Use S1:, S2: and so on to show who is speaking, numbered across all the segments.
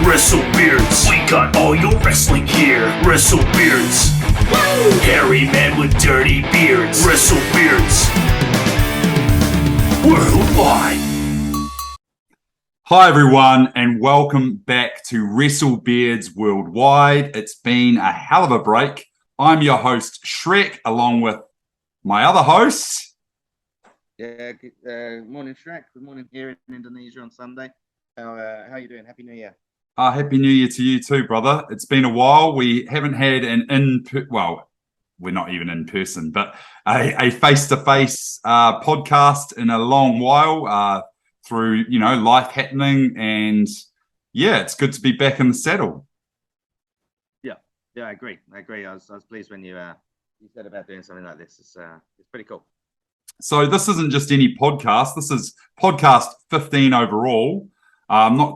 S1: WrestleBeards, we got all your wrestling gear. WrestleBeards, woo! Hairy man with dirty beards. WrestleBeards, worldwide.
S2: Hi everyone, and welcome back to WrestleBeards Worldwide. It's been a hell of a break. I'm your host Shrek, along with my other host.
S3: Yeah, good morning Shrek. Good morning here in Indonesia on Sunday. How are you doing? Happy New Year.
S2: Happy New Year to you too, brother. It's been a while. We haven't had we're not even in person, but a face-to-face podcast in a long while through, life happening. And yeah, it's good to be back in the saddle.
S3: Yeah, I agree. I was pleased when you said about doing something like this. It's pretty cool.
S2: So this isn't just any podcast. This is podcast 15 overall.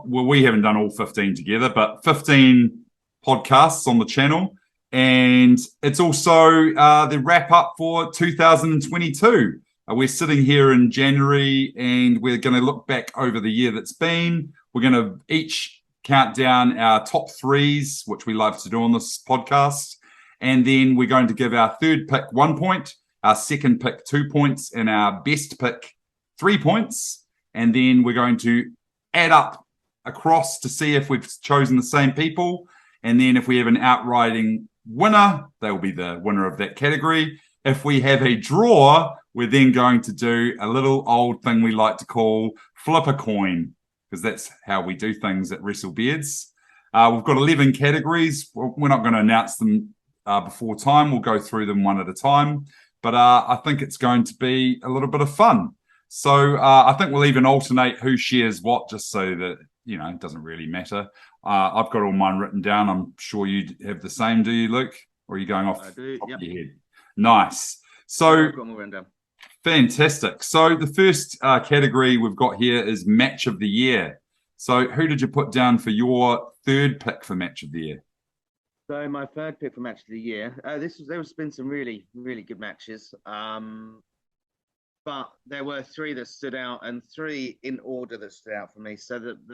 S2: We haven't done all 15 together, but 15 podcasts on the channel. And it's also the wrap up for 2022. We're sitting here in January and we're going to look back over the year that's been. We're going to each count down our top threes, which we love to do on this podcast. And then we're going to give our third pick 1 point, our second pick 2 points, and our best pick 3 points. And then we're going to add up across to see if we've chosen the same people. And then if we have an outrighting winner, they'll be the winner of that category. If we have a draw, we're then going to do a little old thing we like to call flip a coin, because that's how we do things at WrestleBeards. We've got 11 categories. We're not going to announce them before time. We'll go through them one at a time. But I think it's going to be a little bit of fun. So I think we'll even alternate who shares what, just so that, it doesn't really matter. I've got all mine written down. I'm sure you have the same, do you, Luke? Or are you going off the top of your head? Nice. So,
S3: I've got them all written down.
S2: Fantastic. So the first category we've got here is Match of the Year. So who did you put down for your third pick for Match of the Year?
S3: So my third pick for Match of the Year, there's been some really, really good matches. But there were three that stood out, and three in order that stood out for me. So that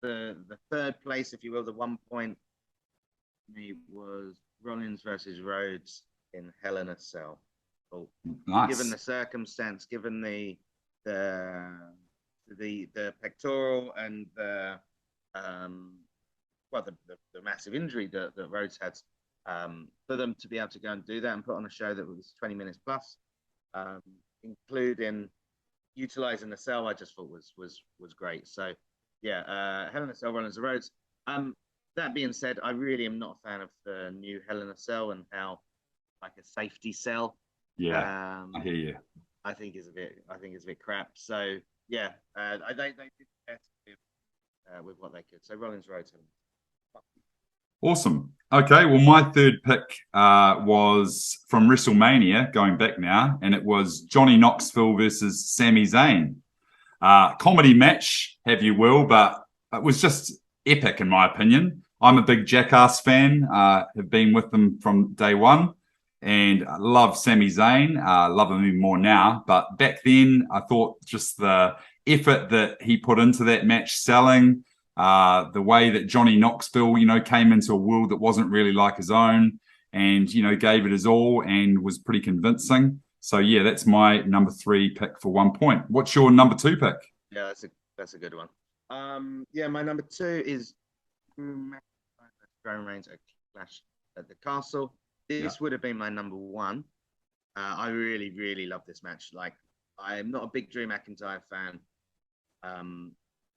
S3: the third place, if you will, the 1 point for me was Rollins versus Rhodes in Hell in a Cell. Well,
S2: nice.
S3: Given the circumstance, given the pectoral and the massive injury that Rhodes had, for them to be able to go and do that and put on a show that was 20 minutes plus, including utilizing the cell, I just thought was great. So yeah, Hell in a Cell, Rollins and Rhodes. That being said, I really am not a fan of the new Hell in a Cell and how like a safety cell.
S2: Yeah, I hear you.
S3: I think it's a bit crap. So yeah, they did best with what they could. So Rollins, Rhodes.
S2: Awesome. Okay, well, my third pick was from WrestleMania, going back now, and it was Johnny Knoxville versus Sami Zayn. Comedy match, have you will, but it was just epic in my opinion. I'm a big Jackass fan, have been with them from day one, and I love Sami Zayn, love him even more now. But back then, I thought just the effort that he put into that match selling, the way that Johnny Knoxville, came into a world that wasn't really like his own and, gave it his all and was pretty convincing. So, yeah, that's my number 3 pick for 1 point. What's your number 2 pick?
S3: Yeah, that's a good one. My number 2 is Roman Reigns at Clash at the Castle. This would have been my number 1. I really, really love this match. Like, I'm not a big Drew McIntyre fan.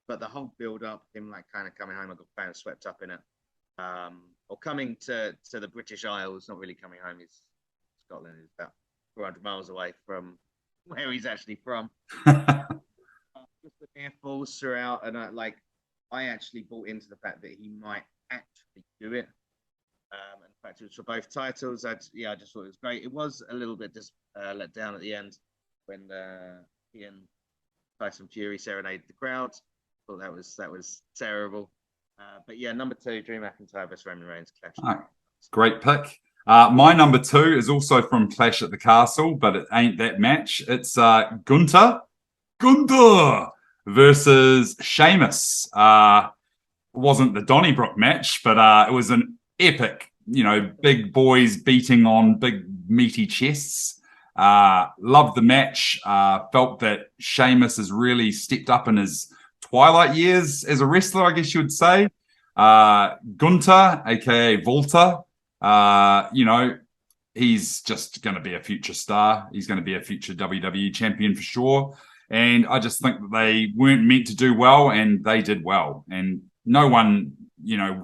S3: But the whole build-up, him like kind of coming home, I got fans swept up in it. Or coming to the British Isles, not really coming home. He's Scotland, is about 400 miles away from where he's actually from. Just the air falls throughout, and I actually bought into the fact that he might actually do it. And the fact it was for both titles, I just thought it was great. It was a little bit just let down at the end when he and Tyson Fury serenaded the crowd. That was terrible. But yeah, number 2, Drew McIntyre versus Roman Reigns Clash.
S2: Right. Great pick. My number 2 is also from Clash at the Castle, but it ain't that match. It's Gunther versus Sheamus. wasn't the Donnybrook match, but it was an epic, big boys beating on big meaty chests. Loved the match. Felt that Sheamus has really stepped up in his twilight years as a wrestler, I guess you would say. Gunter, aka Volta, he's just going to be a future star. He's going to be a future WWE champion for sure. And I just think that they weren't meant to do well, and they did well. And no one,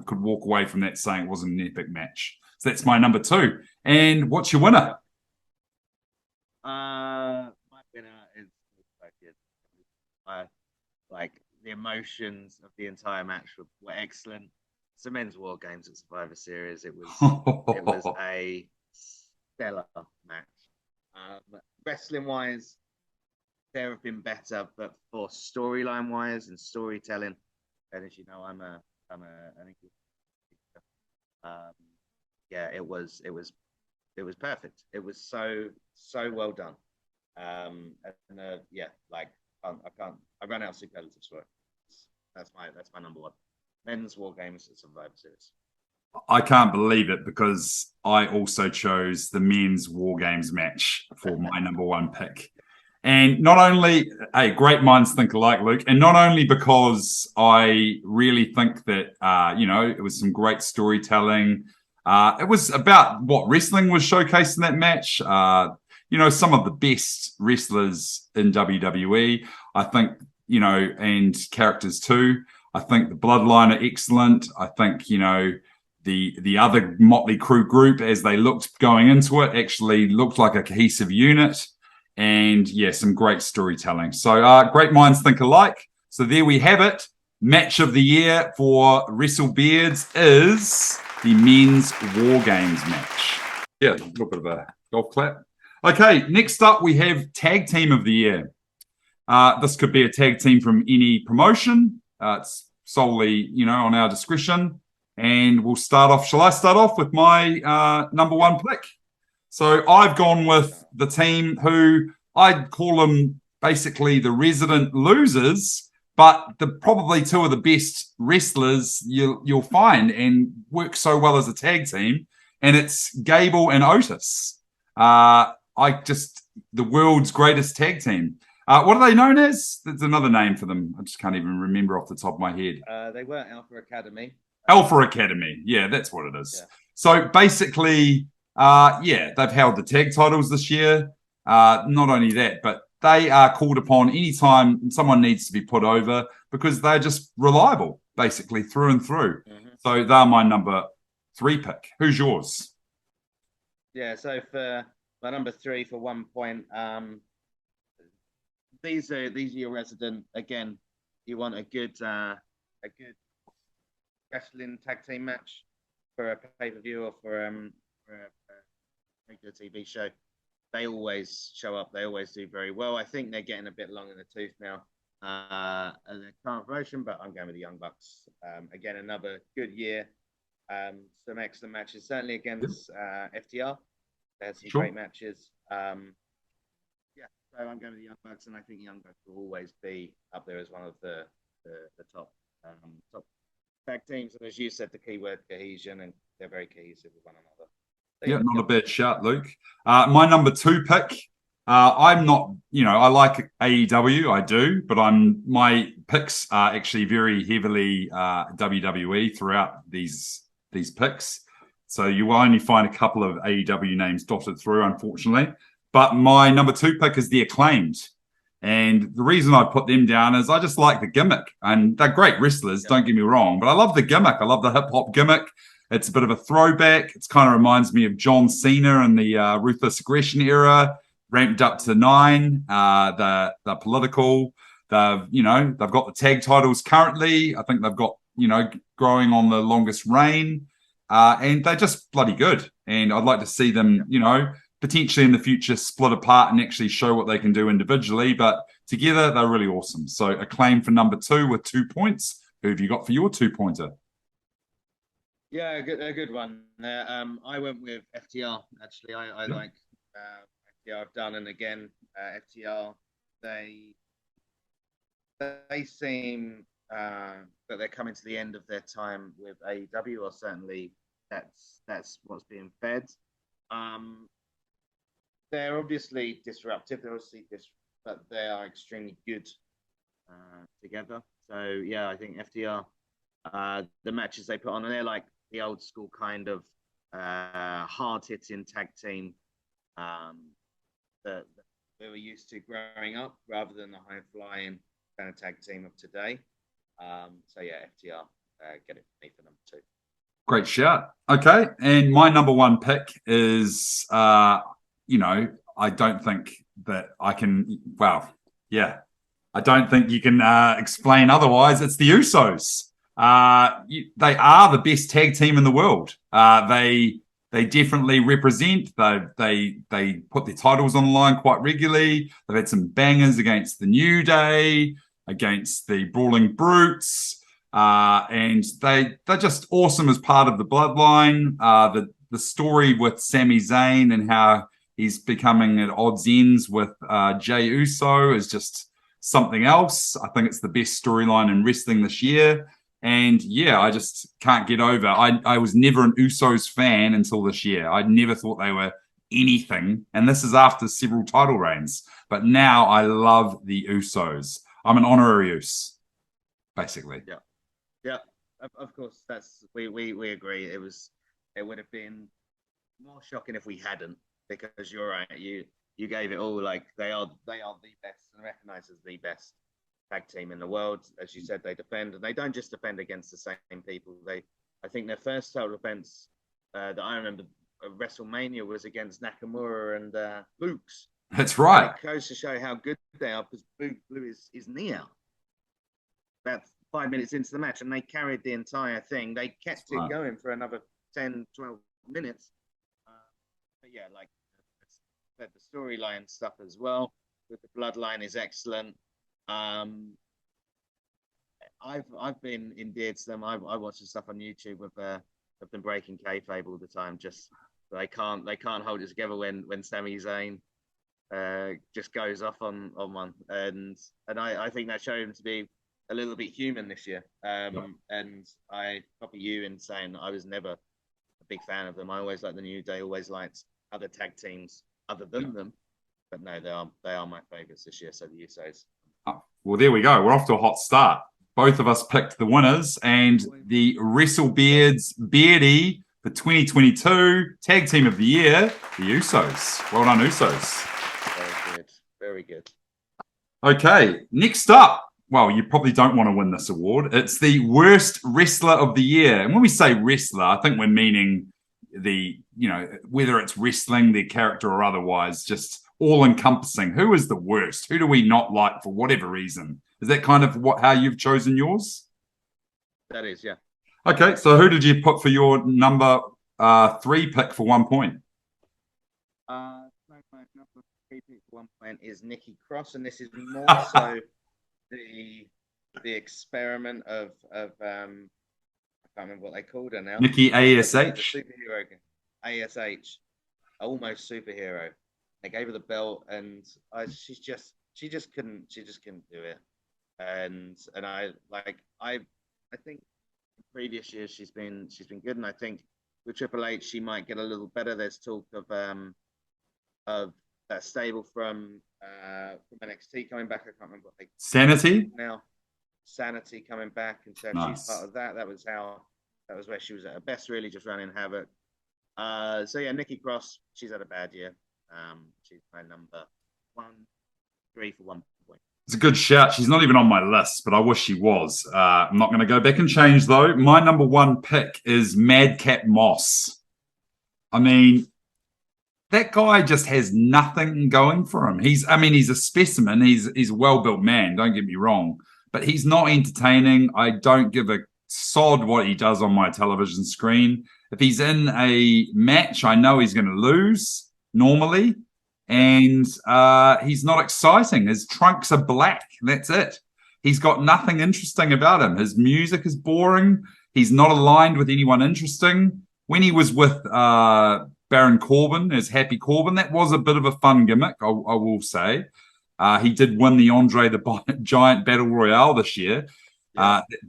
S2: could walk away from that saying it wasn't an epic match. So that's my number 2. And what's your winner?
S3: My winner is like the emotions of the entire match were excellent. It's the men's War Games at Survivor Series. It was a stellar match. Wrestling wise, there have been better, but for storyline wise and storytelling, and as you know, I'm an English teacher. It was perfect. It was so well done. I ran out of superlatives for it. That's my number 1. Men's War Games at Survivor Series.
S2: I can't believe it, because I also chose the men's War Games match for my number 1 pick. And not only, hey, great minds think alike, Luke, and not only because I really think that, it was some great storytelling. It was about what wrestling was showcased in that match. Some of the best wrestlers in WWE, I think, and characters too. I think the Bloodline are excellent. I think, the other Motley Crue group, as they looked going into it, actually looked like a cohesive unit. And yeah, some great storytelling. So great minds think alike. So there we have it. Match of the year for WrestleBeards is the men's War Games match. Yeah, a little bit of a golf clap. Okay, next up we have Tag Team of the Year. This could be a tag team from any promotion. It's solely, on our discretion. And we'll start off. Shall I start off with my number 1 pick? So I've gone with the team who I'd call them basically the resident losers, but probably 2 of the best wrestlers you'll find and work so well as a tag team. And it's Gable and Otis. The world's greatest tag team. What are they known as? There's another name for them. I just can't even remember off the top of my head.
S3: They were Alpha Academy.
S2: Alpha Academy. Yeah, that's what it is. Yeah. So basically, they've held the tag titles this year. Not only that, but they are called upon anytime someone needs to be put over, because they're just reliable, basically, through and through. Mm-hmm. So they're my number 3 pick. Who's yours?
S3: Yeah, so for my number 3 for 1 point, these are your resident. Again, you want a good wrestling tag team match for a pay-per-view or for a regular TV show. They always show up. They always do very well. I think they're getting a bit long in the tooth now in their current promotion, but I'm going with the Young Bucks. Again, another good year. Some excellent matches, certainly against FTR. They had some great matches. So I'm going with the Young Bucks, and I think the Young Bucks will always be up there as one of the top tag teams. And as you said, the keyword cohesion, and they're very cohesive with one another.
S2: Yeah, not a bad shout, Luke. My number 2 pick. I'm not, I like AEW, I do, but my picks are actually very heavily WWE throughout these picks. So you will only find a couple of AEW names dotted through, unfortunately. But my number 2 pick is the Acclaimed. And the reason I put them down is I just like the gimmick. And they're great wrestlers, don't get me wrong. But I love the gimmick. I love the hip-hop gimmick. It's a bit of a throwback. It kind of reminds me of John Cena in the Ruthless Aggression era, ramped up to 9. The political. They've got the tag titles currently. I think they've got, growing on the longest reign. And they're just bloody good. And I'd like to see them, potentially in the future split apart and actually show what they can do individually. But together, they're really awesome. So Acclaim for number 2 with 2 points. Who have you got for your 2-pointer?
S3: Yeah, a good one. I went with FTR, actually. I like FTR. I've done, and again, FTR, they seem that they're coming to the end of their time with AEW, or certainly that's what's being fed. They're obviously disruptive. But they are extremely good together. So yeah, I think FTR, the matches they put on, and they're like the old school kind of hard hitting tag team that we were used to growing up, rather than the high flying kind of tag team of today. So yeah, FTR, get it for me for number 2.
S2: Great shout. Okay, and my number 1 pick is, I don't think that I can. Well, yeah, I don't think you can explain otherwise. It's the Usos. They are the best tag team in the world. They definitely represent. They put their titles on the line quite regularly. They've had some bangers against the New Day, against the Brawling Brutes, and they're just awesome as part of the bloodline. The story with Sami Zayn and how he's becoming at odds ends with Jey Uso is just something else. I think it's the best storyline in wrestling this year. And yeah, I just can't get over. I was never an Usos fan until this year. I never thought they were anything. And this is after several title reigns. But now I love the Usos. I'm an honorary Us, basically.
S3: Yeah. Yeah. Of course, we agree. It would have been more shocking if we hadn't, because you're right. You gave it all. Like they are the best, and recognized as the best tag team in the world. As you said, they defend, and they don't just defend against the same people. I think their first title defense that I remember WrestleMania was against Nakamura and Luke's.
S2: That's right.
S3: It goes to show how good they are, because Luke blew his knee out about 5 minutes into the match, and they carried the entire thing. They kept it going for another 10, 12 minutes. But yeah, like the storyline stuff as well with the bloodline is excellent. I've been endeared to them. I watch the stuff on YouTube of them breaking kayfabe all the time. Just they can't hold it together when Sami Zayn just goes off on one, and I think that showed him to be a little bit human this year. And I copy you in saying I was never a big fan of them. I always liked the New Day, always liked other tag teams other than them. But no, they are my favorites this year. So the Usos.
S2: Oh, well, there we go. We're off to a hot start. Both of us picked the winners, and the WrestleBeards Beardie for 2022 Tag Team of the Year, the Usos. Well done, Usos.
S3: Very good. Very good.
S2: Okay, next up. Well, you probably don't want to win this award. It's the Worst Wrestler of the Year. And when we say wrestler, I think we're meaning whether it's wrestling, their character, or otherwise, just all-encompassing. Who is the worst? Who do we not like for whatever reason? Is that kind of how you've chosen yours?
S3: That is, yeah.
S2: Okay, so who did you put for your number 3 pick for 1 point?
S3: My number 3 pick for 1 point is Nikki Cross, and this is more so the experiment of I can't remember what they called her now.
S2: Nikki ASH.
S3: Superhero. ASH. Almost superhero. They gave her the belt, and she just couldn't do it. And I think in previous years she's been good, and I think with Triple H she might get a little better. There's talk of that stable from NXT coming back. I can't remember what they
S2: Sanity
S3: now. Sanity coming back, and so
S2: nice.
S3: She's part of that. That was where she was at her best, really, just running havoc. So yeah, Nikki Cross, she's had a bad year. She's my number 3 for 1 point.
S2: It's a good shout. She's not even on my list, but I wish she was. I'm not going to go back and change, though. My number 1 pick is Madcap Moss. I mean, that guy just has nothing going for him. He's a specimen. He's a well-built man, don't get me wrong. But he's not entertaining. I don't give a sod what he does on my television screen. If he's in a match, I know he's going to lose normally. And he's not exciting. His trunks are black. That's it. He's got nothing interesting about him. His music is boring. He's not aligned with anyone interesting. When he was with Baron Corbin as Happy Corbin, that was a bit of a fun gimmick, I will say. He did win the Andre the Giant Battle Royale this year.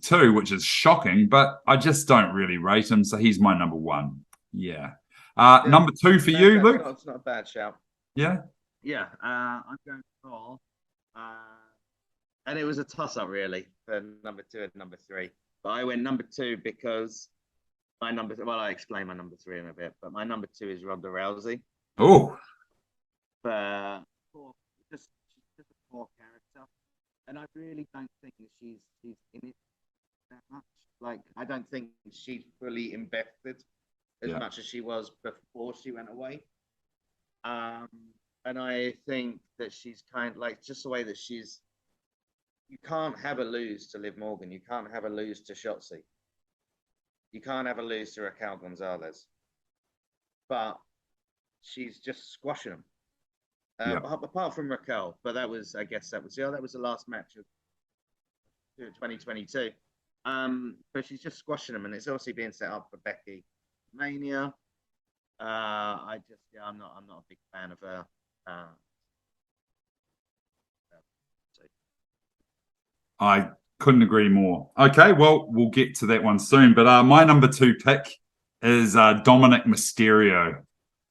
S2: 2, which is shocking, but I just don't really rate him, so he's my number 1. Yeah. Number 2 for you, Luke?
S3: It's not a bad shout.
S2: Yeah.
S3: Yeah, I'm going for, and it was a toss-up really for number 2 and number 3. But I went number 2 because well, I explain my number 3 in a bit, but my number 2 is Ronda Rousey.
S2: Oh.
S3: She's just a poor character, and I really don't think that she's in it that much. Like, I don't think she's fully invested as much as she was before she went away. And I think that she's kind of like just the way that she's. You can't have a lose to Liv Morgan. You can't have a lose to Shotzi. You can't have a lose to Raquel Gonzalez. But she's just squashing them. Apart from Raquel, but that was the last match of 2022. But she's just squashing them, and it's obviously being set up for Becky Mania. I'm not a big fan of her.
S2: I couldn't agree more. Okay, well, we'll get to that one soon. But my number 2 pick is Dominic Mysterio.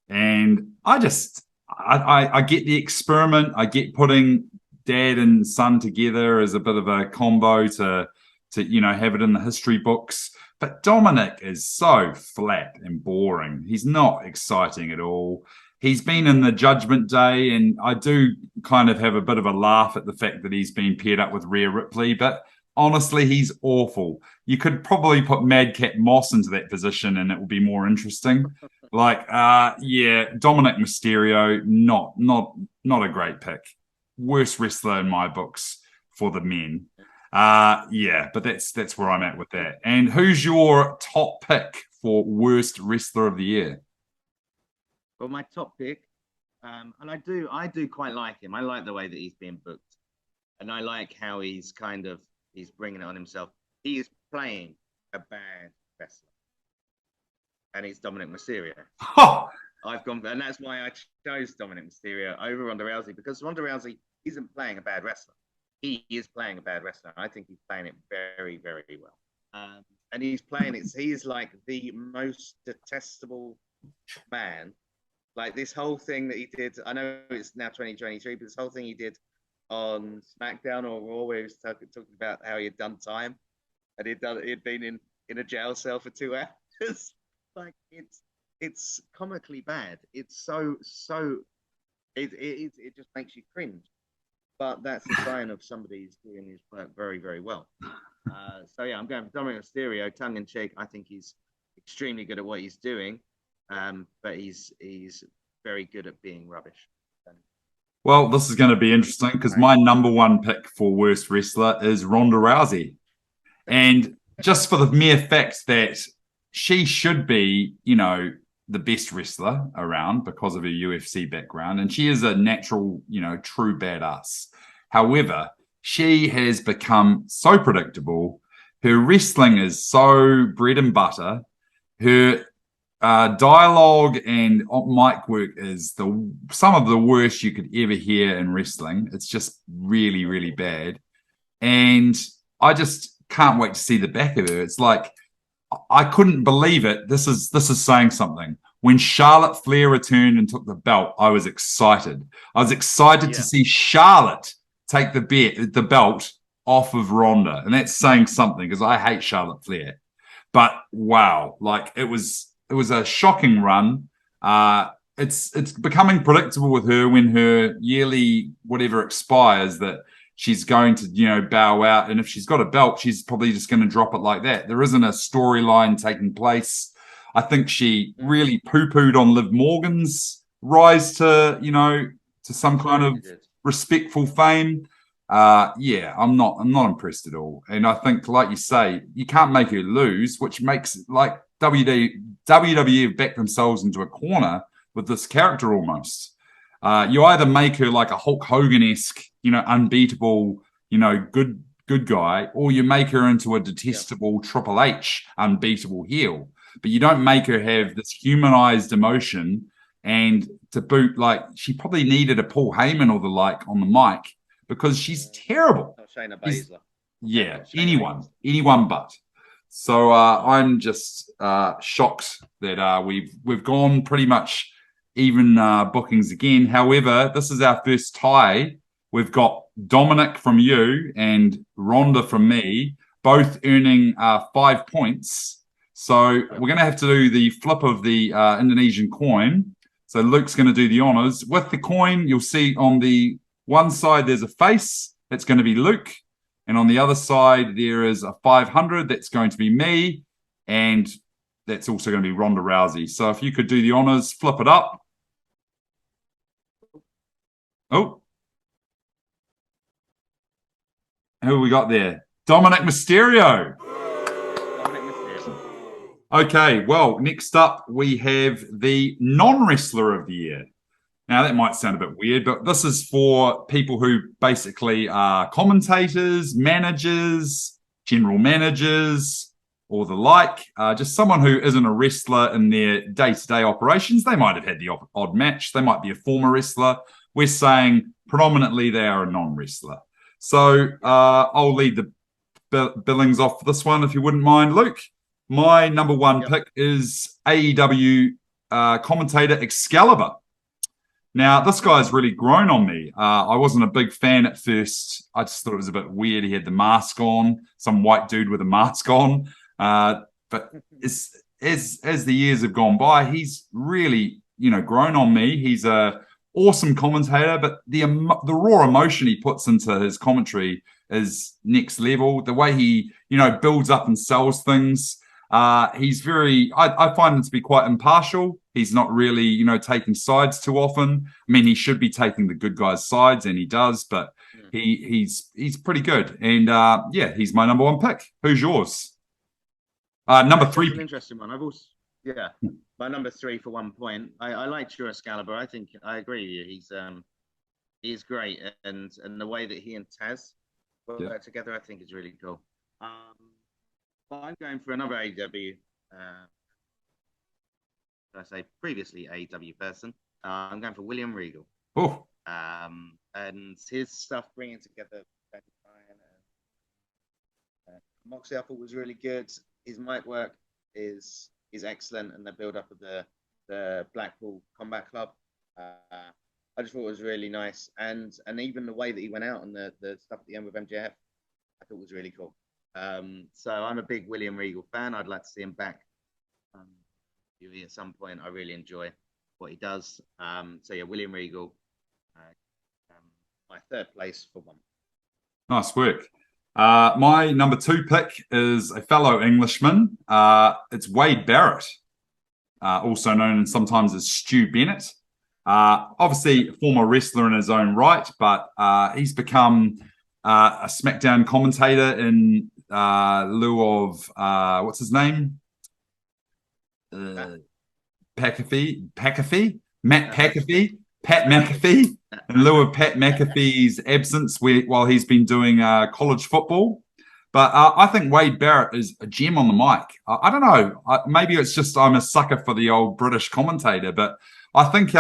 S2: And I get the experiment. I get putting dad and son together as a bit of a combo to have it in the history books. But Dominic is so flat and boring. He's not exciting at all. He's been in the Judgment Day, and I do kind of have a bit of a laugh at the fact that he's been paired up with Rhea Ripley, but honestly, he's awful. You could probably put Madcap Moss into that position and it will be more interesting. Dominic Mysterio, not a great pick. Worst wrestler in my books for the men. But that's where I'm at with that. And who's your top pick for worst wrestler of the year?
S3: Well, my top pick, and I do quite like him. I like the way that he's being booked, and I like how he's bringing it on himself. He is playing a bad wrestler, and he's Dominic Mysterio. And that's why I chose Dominic Mysterio over Ronda Rousey, because Ronda Rousey isn't playing a bad wrestler. He is playing a bad wrestler. I think he's playing it very, very well. And he's playing it. He's like the most detestable man. Like this whole thing that he did, I know it's now 2023, but this whole thing he did on SmackDown or Raw, where he was talking about how he had done time and he'd been in a jail cell for 2 hours. Like it's comically bad. It's so it just makes you cringe. But that's a sign of somebody who's doing his work very, very well. I'm going for Dominic Mysterio, tongue in cheek. I think he's extremely good at what he's doing. But he's very good at being rubbish.
S2: Well, this is going to be interesting because my number 1 pick for worst wrestler is Ronda Rousey. And just for the mere fact that she should be, the best wrestler around because of her UFC background. And she is a natural, true badass. However, she has become so predictable. Her wrestling is so bread and butter. Her dialogue and mic work is some of the worst you could ever hear in wrestling. It's just really, really bad. And I just can't wait to see the back of her. It's like, I couldn't believe it. This is saying something. When Charlotte Flair returned and took the belt, I was excited. I was excited to see Charlotte take the belt off of Ronda. And that's saying something because I hate Charlotte Flair. But wow, like it was a shocking run. It's becoming predictable with her when her yearly whatever expires that she's going to, bow out. And if she's got a belt, she's probably just going to drop it like that. There isn't a storyline taking place. I think she really poo-pooed on Liv Morgan's rise to, to some kind of respectful fame. I'm not impressed at all. And I think, like you say, you can't make her lose, which makes like WWE have backed themselves into a corner with this character almost. You either make her like a Hulk Hogan-esque, unbeatable, good guy, or you make her into a detestable Triple H unbeatable heel. But you don't make her have this humanized emotion. And to boot, like she probably needed a Paul Heyman or the like on the mic because she's terrible.
S3: Shayna Baszler.
S2: Yeah,
S3: Shane
S2: anyone but. So I'm just shocked that we've gone pretty much even bookings again. However, this is our first tie. We've got Dominic from you and Rhonda from me, both earning 5 points. So we're going to have to do the flip of the Indonesian coin. So Luke's going to do the honors. With the coin, you'll see on the one side there's a face. That's going to be Luke. And on the other side, there is a 500. That's going to be me. And that's also going to be Ronda Rousey. So if you could do the honors, flip it up. Oh. Who we got there? Dominic Mysterio. Okay, well, next up, we have the non-wrestler of the year. Now, that might sound a bit weird, but this is for people who basically are commentators, managers, general managers, or the like. Just someone who isn't a wrestler in their day-to-day operations. They might have had the odd match. They might be a former wrestler. We're saying predominantly they are a non-wrestler. So I'll lead the billings off for this one, if you wouldn't mind, Luke. My number one pick is AEW commentator Excalibur. Now, this guy's really grown on me. I wasn't a big fan at first. I just thought it was a bit weird. He had the mask on, some white dude with a mask on. But as the years have gone by, he's really, grown on me. He's a awesome commentator, but the raw emotion he puts into his commentary is next level. The way he, builds up and sells things. He's very, I find him to be quite impartial. He's not really, taking sides too often. I mean, he should be taking the good guys' sides, and he does, but he's pretty good. And he's my number one pick. Who's yours? Number three.
S3: That's an interesting one. My number three for 1 point. I like your Excalibur. I think I agree with you. He's great, and the way that he and Taz work together, I think is really cool. But I'm going for another AEW. I say previously AEW person. I'm going for William Regal.
S2: Oh.
S3: And his stuff bringing together Moxley, I thought was really good. His mic work is excellent, and the build up of the Blackpool Combat Club. I just thought it was really nice, and even the way that he went out and the stuff at the end with MJF, I thought was really cool. So I'm a big William Regal fan. I'd like to see him back at some point. I really enjoy what he does. William Regal, my third place for one.
S2: Nice work. My number two pick is a fellow Englishman. It's Wade Barrett, also known sometimes as Stu Bennett. Obviously, a former wrestler in his own right, but he's become a SmackDown commentator in lieu of what's his name? Matt McAfee, in lieu of Pat McAfee's absence while he's been doing college football. But I think Wade Barrett is a gem on the mic. I don't know. Maybe it's just I'm a sucker for the old British commentator, but I think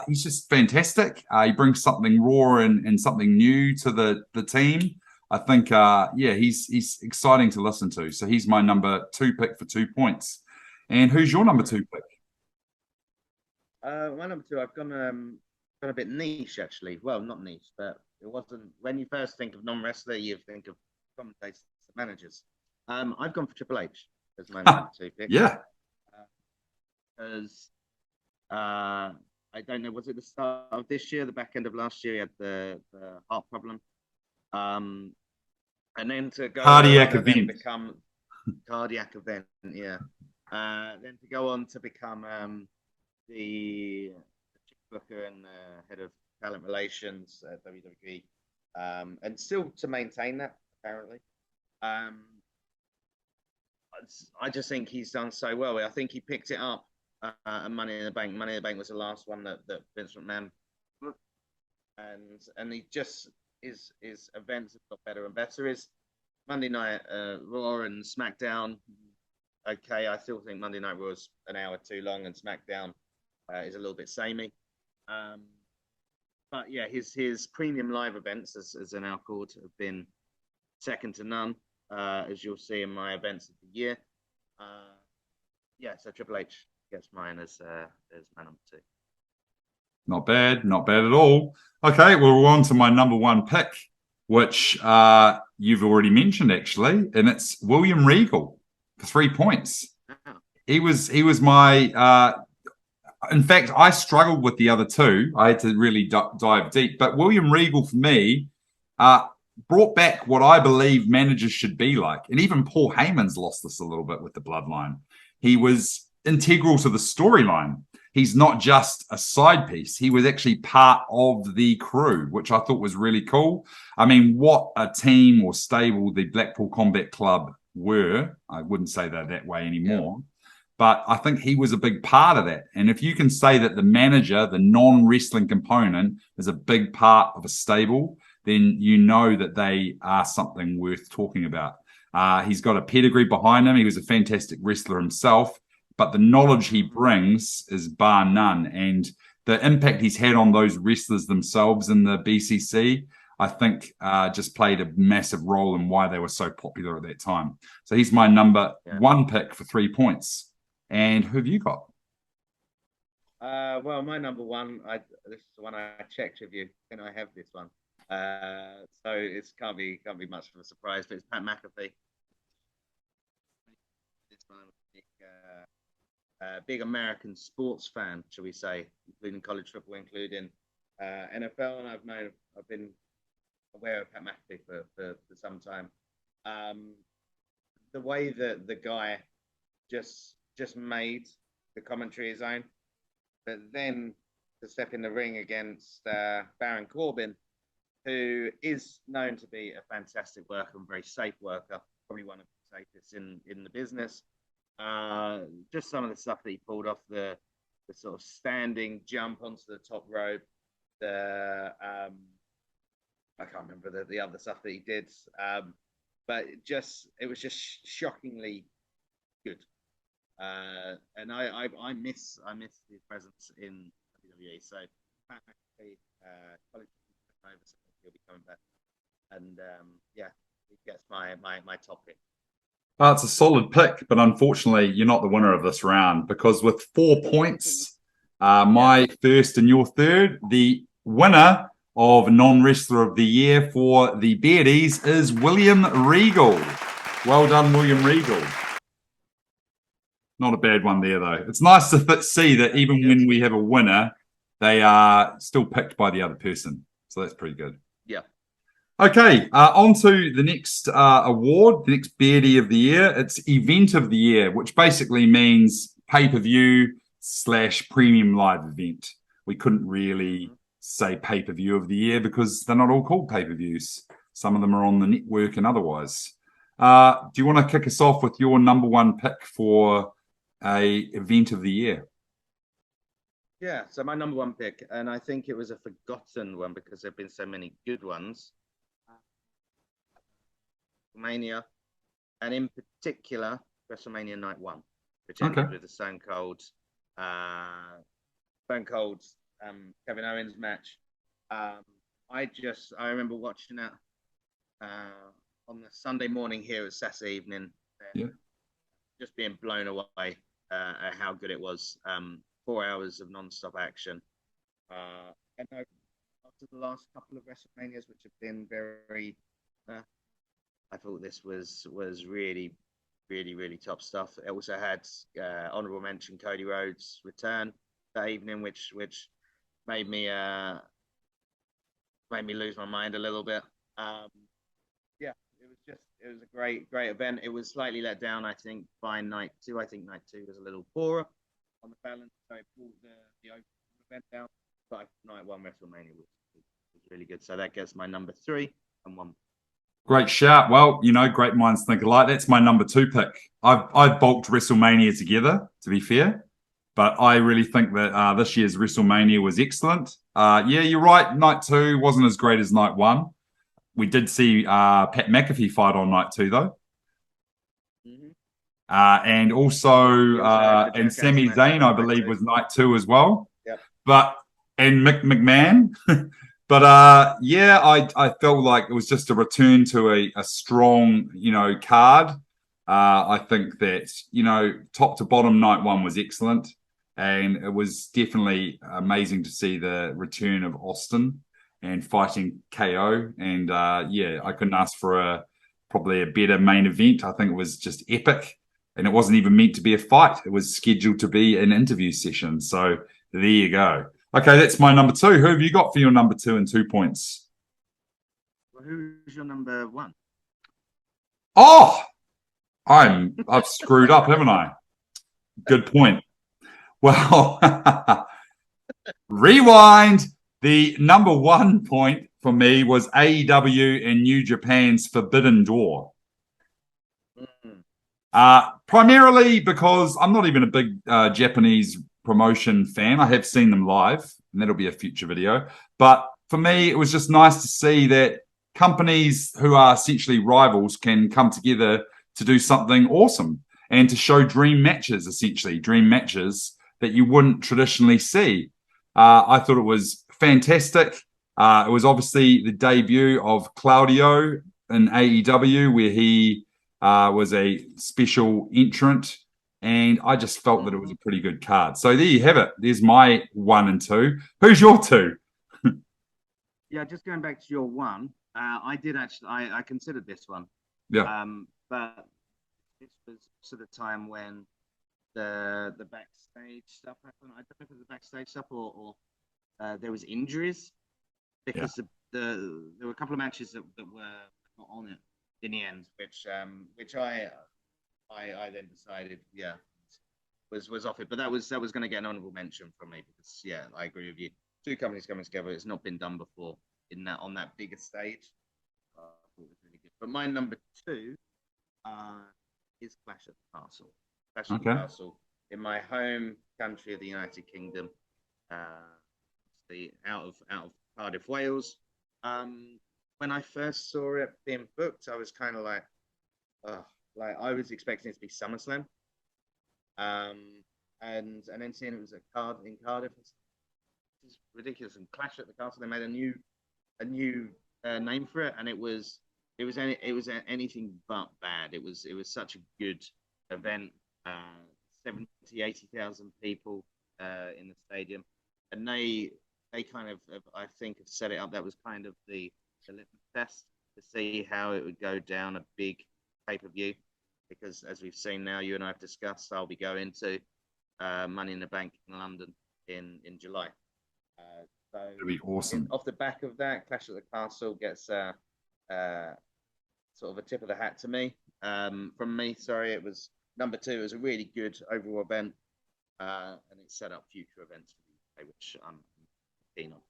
S2: he's just fantastic. He brings something raw and something new to the team. I think, he's exciting to listen to. So he's my number two pick for 2 points. And who's your number two pick?
S3: My number two, I've gone a bit niche, actually. Well, not niche, but it wasn't. When you first think of non-wrestler, you think of commentators, managers. I've gone for Triple H as my number two pick.
S2: Yeah.
S3: Because I don't know, was it the start of this year, the back end of last year, he had the heart problem. And then to go
S2: cardiac
S3: on
S2: event.
S3: Become cardiac event, yeah. Then to go on to become the chief booker and head of talent relations at WWE, and still to maintain that apparently. I just think he's done so well. I think he picked it up at Money in the Bank. Money in the Bank was the last one that Vince McMahon booked, and he just his events have got better and better. His Monday Night Raw and SmackDown. Okay, I still think Monday Night Raw is an hour too long, and SmackDown is a little bit samey. But yeah, his premium live events, as they're now called, have been second to none, as you'll see in my events of the year. Yeah, so Triple H gets mine as my number 2.
S2: Not bad, not bad at all. Okay, well, we're on to my number 1 pick, which you've already mentioned, actually, and it's William Regal for 3 points.
S3: Wow.
S2: He was my... in fact, I struggled with the other 2. I had to really dive deep. But William Regal, for me, brought back what I believe managers should be like. And even Paul Heyman's lost this a little bit with the Bloodline. He was integral to the storyline. He's not just a side piece. He was actually part of the crew, which I thought was really cool. I mean, what a team or stable the Blackpool Combat Club were. I wouldn't say they're that way anymore. Yeah. But I think he was a big part of that. And if you can say that the manager, the non-wrestling component, is a big part of a stable, then you know that they are something worth talking about. He's got a pedigree behind him. He was a fantastic wrestler himself, but the knowledge he brings is bar none. And the impact he's had on those wrestlers themselves in the BCC, I think just played a massive role in why they were so popular at that time. So he's my number 1 pick for 3 points. And who have you got?
S3: Well, my number 1, this is the one I checked with you, and I have this one. So it can't be much of a surprise, but it's Pat McAfee. This one, big American sports fan, shall we say, including college football, including NFL, and I've been aware of Pat McAfee for some time. The way that the guy just made the commentary his own, but then to step in the ring against Baron Corbin, who is known to be a fantastic worker and very safe worker, probably one of the safest in the business. Just some of the stuff that he pulled off, the sort of standing jump onto the top rope, I can't remember the other stuff that he did, but it was just shockingly good. And I miss his presence in WWE. So college he'll be coming back, and yeah, he gets my top pick.
S2: It's a solid pick, but unfortunately, you're not the winner of this round because with 4 points, my first and your third, the winner of non-wrestler of the year for the Beardies is William Regal. Well done, William Regal. Not a bad one there, though. It's nice to see that even when we have a winner, they are still picked by the other person. So that's pretty good.
S3: Yeah.
S2: Okay, on to the next award, the next Beardie of the year. It's Event of the Year, which basically means pay-per-view / premium live event. We couldn't really say pay-per-view of the year because they're not all called pay-per-views. Some of them are on the network and otherwise. Do you want to kick us off with your number 1 pick for a event of the year?
S3: Yeah, so my number 1 pick, and I think it was a forgotten one because there have been so many good ones. WrestleMania, and in particular, WrestleMania Night 1, which ended with the Stone Cold Kevin Owens match. I remember watching that on the Sunday morning here at Saturday evening. Just being blown away at how good it was. 4 hours of non-stop action. And after the last couple of WrestleManias, which have been very, I thought this was really, really, really top stuff. It also had honorable mention Cody Rhodes' return that evening, which made me lose my mind a little bit. Yeah, it was a great event. It was slightly let down, I think, by night 2. I think night 2 was a little poorer on the balance, so it pulled the overall event down. But night 1 WrestleMania was really good. So that gets my number 3 and 1.
S2: Great shout. Well, great minds think alike. That's my number 2 pick. I've bulked WrestleMania together, to be fair, but I really think that this year's WrestleMania was excellent. Yeah, you're right. Night 2 wasn't as great as night 1. We did see Pat McAfee fight on night 2, though. And also, and Sami Zayn, I believe, was night 2 as well.
S3: Yep.
S2: And Mick McMahon, But yeah, I felt like it was just a return to a strong, card. I think that, top to bottom, night one was excellent. And it was definitely amazing to see the return of Austin and fighting KO. And yeah, I couldn't ask for probably a better main event. I think it was just epic. And it wasn't even meant to be a fight. It was scheduled to be an interview session. So there you go. Okay, that's my number two. Who have you got for your number 2 and 2 points?
S3: Well, who's your number 1?
S2: Oh, I've screwed up, haven't I? Good point. Well, rewind. The number 1 point for me was AEW and New Japan's Forbidden Door. Primarily because I'm not even a big Japanese promotion fan. I have seen them live, and that'll be a future video. But for me, it was just nice to see that companies who are essentially rivals can come together to do something awesome and to show dream matches that you wouldn't traditionally see. I thought it was fantastic. It was obviously the debut of Claudio in AEW, where he was a special entrant, and I just felt that it was a pretty good card. So there you have it. There's my 1 and 2. Who's your 2?
S3: Yeah, just going back to your 1, I did actually, I considered this one.
S2: Yeah.
S3: But this was sort of time when the backstage stuff happened. I don't know if it was the backstage stuff or there was injuries, because there were a couple of matches that were not on it in the end, which I then decided, was off it. But that was going to get an honourable mention from me, because I agree with you. 2 companies coming together, it's not been done before on that bigger stage. I thought it was really good. But my number 2 is Clash at the Castle. Clash at the Castle in my home country of the United Kingdom, out of Cardiff, Wales. When I first saw it being booked, I was kind of like I was expecting it to be SummerSlam, and then seeing it was in Cardiff, it's ridiculous. And Clash at the Castle, they made a new name for it, and it was anything but bad. It was such a good event. 80,000 people in the stadium, and they kind of, I think, have set it up. That was kind of the litmus test to see how it would go down a big pay-per-view, because as we've seen now, you and I have discussed, I'll be going to Money in the Bank in London in July. So
S2: it'll be awesome.
S3: Off the back of that, Clash at the Castle gets sort of a tip of the hat to me. From me, sorry, it was number 2. It was a really good overall event, and it set up future events for the UK, which I'm keen on.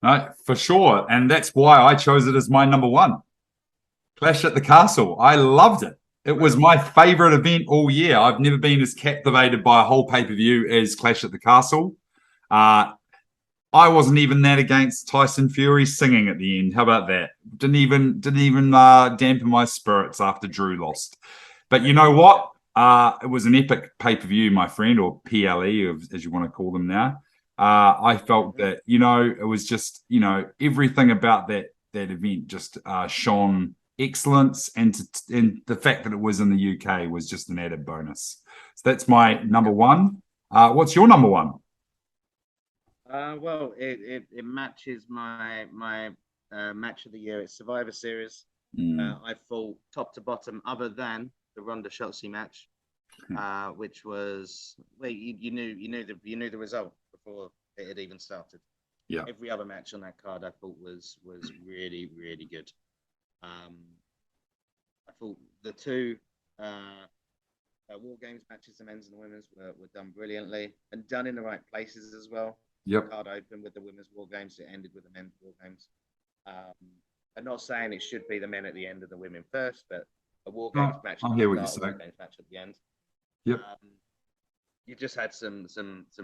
S2: No, for sure. And that's why I chose it as my number 1. Clash at the Castle. I loved it. It was my favorite event all year. I've never been as captivated by a whole pay-per-view as Clash at the Castle. I wasn't even that against Tyson Fury singing at the end. How about that? Didn't even dampen my spirits after Drew lost. But you know what? It was an epic pay-per-view, my friend, or PLE, as you want to call them now. I felt that, it was just, everything about that event just shone excellence, and the fact that it was in the UK was just an added bonus. So that's my number 1. What's your number 1?
S3: Well, it matches my match of the year. It's Survivor Series. I thought top to bottom, other than the Ronda Shotzi match, which was you knew the result before it had even started.
S2: Yeah.
S3: Every other match on that card I thought was really, really good. I thought the 2 War Games matches, the men's and the women's, were done brilliantly and done in the right places as well.
S2: Yep.
S3: The card opened with the women's War Games. It ended with the men's War Games. I'm not saying it should be the men at the end and the women first, but a War Games match at the start, a War Games match at the end.
S2: Yep.
S3: You just had some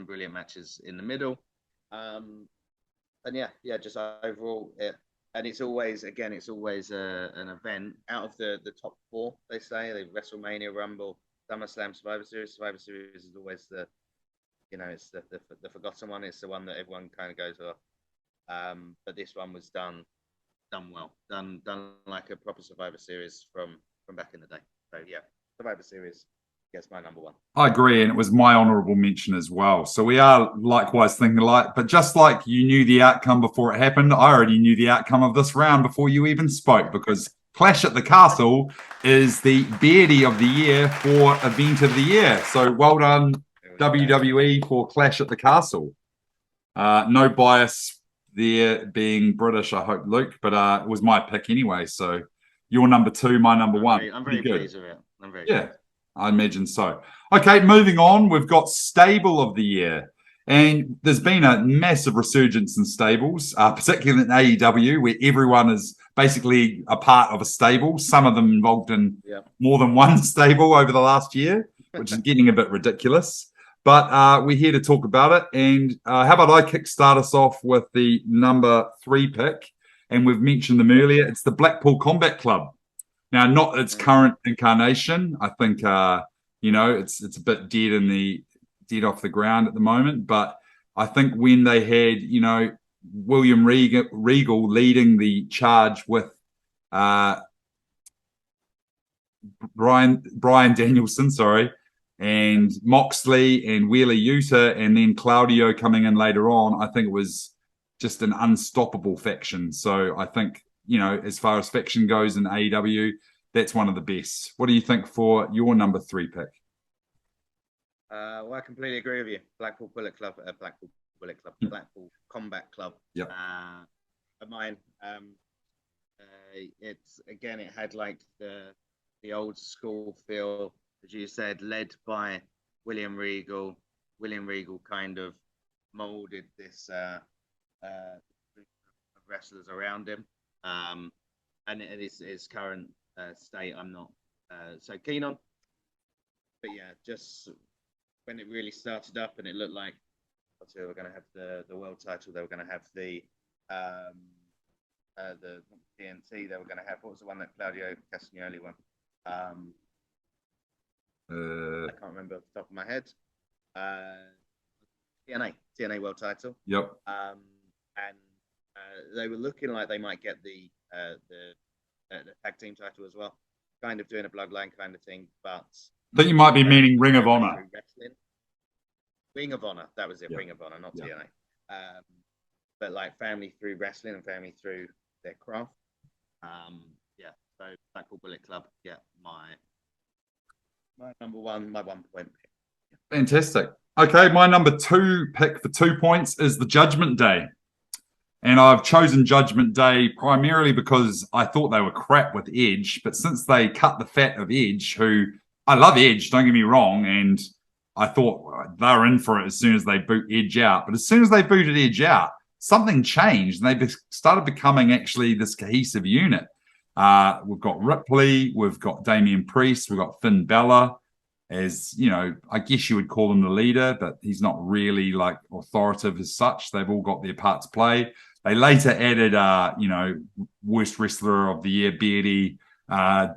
S3: brilliant matches in the middle. And just overall, and it's always an event out of the top 4. They say the WrestleMania, Rumble, SummerSlam, Survivor Series. Survivor Series is always it's the forgotten one. It's the one that everyone kind of goes, oh, But this one was done well, done like a proper Survivor Series from back in the day. So yeah, Survivor Series gets my number one.
S2: I agree, and it was my honourable mention as well. So we are likewise thinking alike. But just like you knew the outcome before it happened, I already knew the outcome of this round before you even spoke, because Clash at the Castle is the Beardie of the Year for Event of the Year. So well done, WWE, for Clash at the Castle. No bias there being British, I hope, Luke, but it was my pick anyway. So your number two, my number one.
S3: I'm very pleased with it. I'm very
S2: pleased. I imagine so. Okay, moving on, we've got Stable of the Year. And there's been a massive resurgence in stables, particularly in AEW, where everyone is basically a part of a stable, some of them involved in more than one stable over the last year, which is getting a bit ridiculous. But we're here to talk about it. And how about I kickstart us off with the number 3 pick? And we've mentioned them earlier. It's the Blackpool Combat Club. Now, not its current incarnation. I think it's a bit dead off the ground at the moment. But I think when they had William Regal leading the charge with Brian Danielson, and Moxley and Wheeler Yuta, and then Claudio coming in later on, I think it was just an unstoppable faction. So I think, as far as faction goes in AEW, that's one of the best. What do you think for your number 3 pick?
S3: Well, I completely agree with you. Blackpool Combat Club.
S2: Yep.
S3: Mine. It had like the old school feel, as you said, led by William Regal. William Regal kind of molded this wrestlers around him. And his current state, I'm not so keen on. But yeah, just when it really started up and it looked like they were going to have the world title, they were going to have the TNT, they were going to have, what was the one that Claudio Castagnoli won? I can't remember off the top of my head. TNA world title.
S2: Yep.
S3: And they were looking like they might get the tag team title as well, kind of doing a bloodline kind of thing. But
S2: I think you might be meaning Ring of Honor.
S3: Ring of Honor, that was it.
S2: Yep.
S3: Ring of Honor, not TNA. But like family through wrestling and family through their craft. So Blackpool Bullet Club, my number one, my 1 point pick.
S2: Fantastic. Okay, my number 2 pick for 2 points is the Judgment Day. And I've chosen Judgment Day primarily because I thought they were crap with Edge, but since they cut the fat of Edge, who I love Edge, don't get me wrong, and I thought they were in for it as soon as they boot Edge out. But as soon as they booted Edge out, something changed, and they started becoming actually this cohesive unit. We've got Ripley, we've got Damian Priest, we've got Finn Balor as, I guess you would call him the leader, but he's not really like authoritative as such. They've all got their part to play. They later added, worst wrestler of the year, Beardie,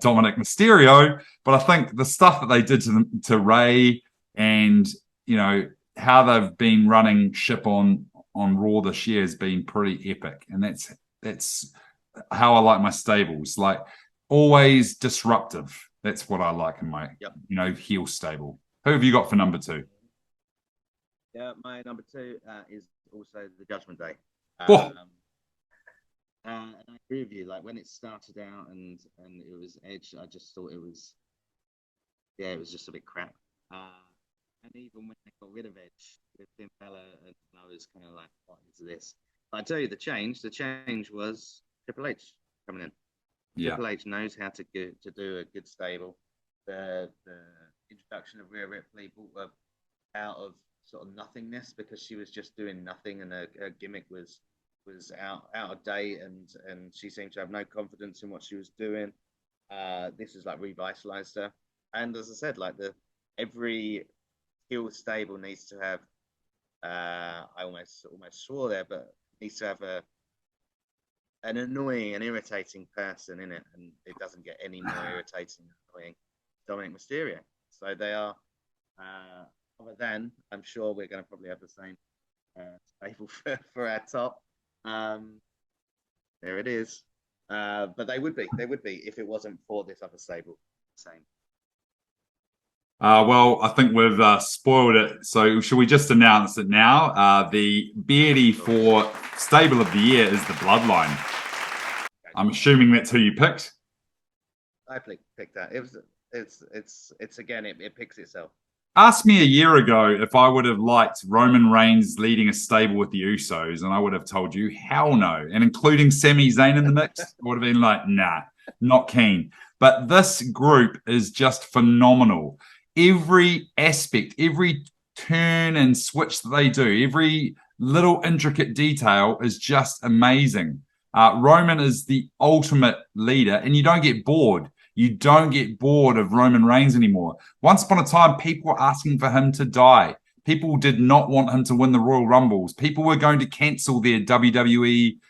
S2: Dominic Mysterio. But I think the stuff that they did to Ray and, how they've been running ship on Raw this year has been pretty epic. And that's how I like my stables, like always disruptive. That's what I like in my, heel stable. Who have you got for number 2?
S3: Yeah, my number 2 is also the Judgment Day.
S2: And
S3: I agree with you. Like when it started out and it was Edge, I just thought it was just a bit crap. And even when they got rid of Edge with Finn Balor, and I was kind of like, what is this? But I tell you, the change was Triple H coming in.
S2: Yeah.
S3: Triple H knows how to do a good stable. The introduction of Rhea Ripley brought her out of sort of nothingness because she was just doing nothing, and her gimmick was out of date, and she seemed to have no confidence in what she was doing. This has like revitalized her, and as I said, like every heel stable needs to have. I almost swore there, but needs to have an annoying and irritating person in it, and it doesn't get any more irritating and annoying. Dominic Mysterio. So they are. Other than, I'm sure we're going to probably have the same stable for our top. There it is. But they would be if it wasn't for this other stable. Same.
S2: Well, I think we've spoiled it. So should we just announce it now? The beardie for stable of the year is the Bloodline. I'm assuming that's who you picked.
S3: I picked that. It's again, it picks itself.
S2: Ask me a year ago if I would have liked Roman Reigns leading a stable with the Usos, and I would have told you, hell no. And including Sami Zayn in the mix, I would have been like, nah, not keen. But this group is just phenomenal. Every aspect, every turn and switch that they do, every little intricate detail is just amazing. Roman is the ultimate leader, and you don't get bored. You don't get bored of Roman Reigns anymore. Once upon a time, people were asking for him to die. People did not want him to win the Royal Rumbles. People were going to cancel their WWE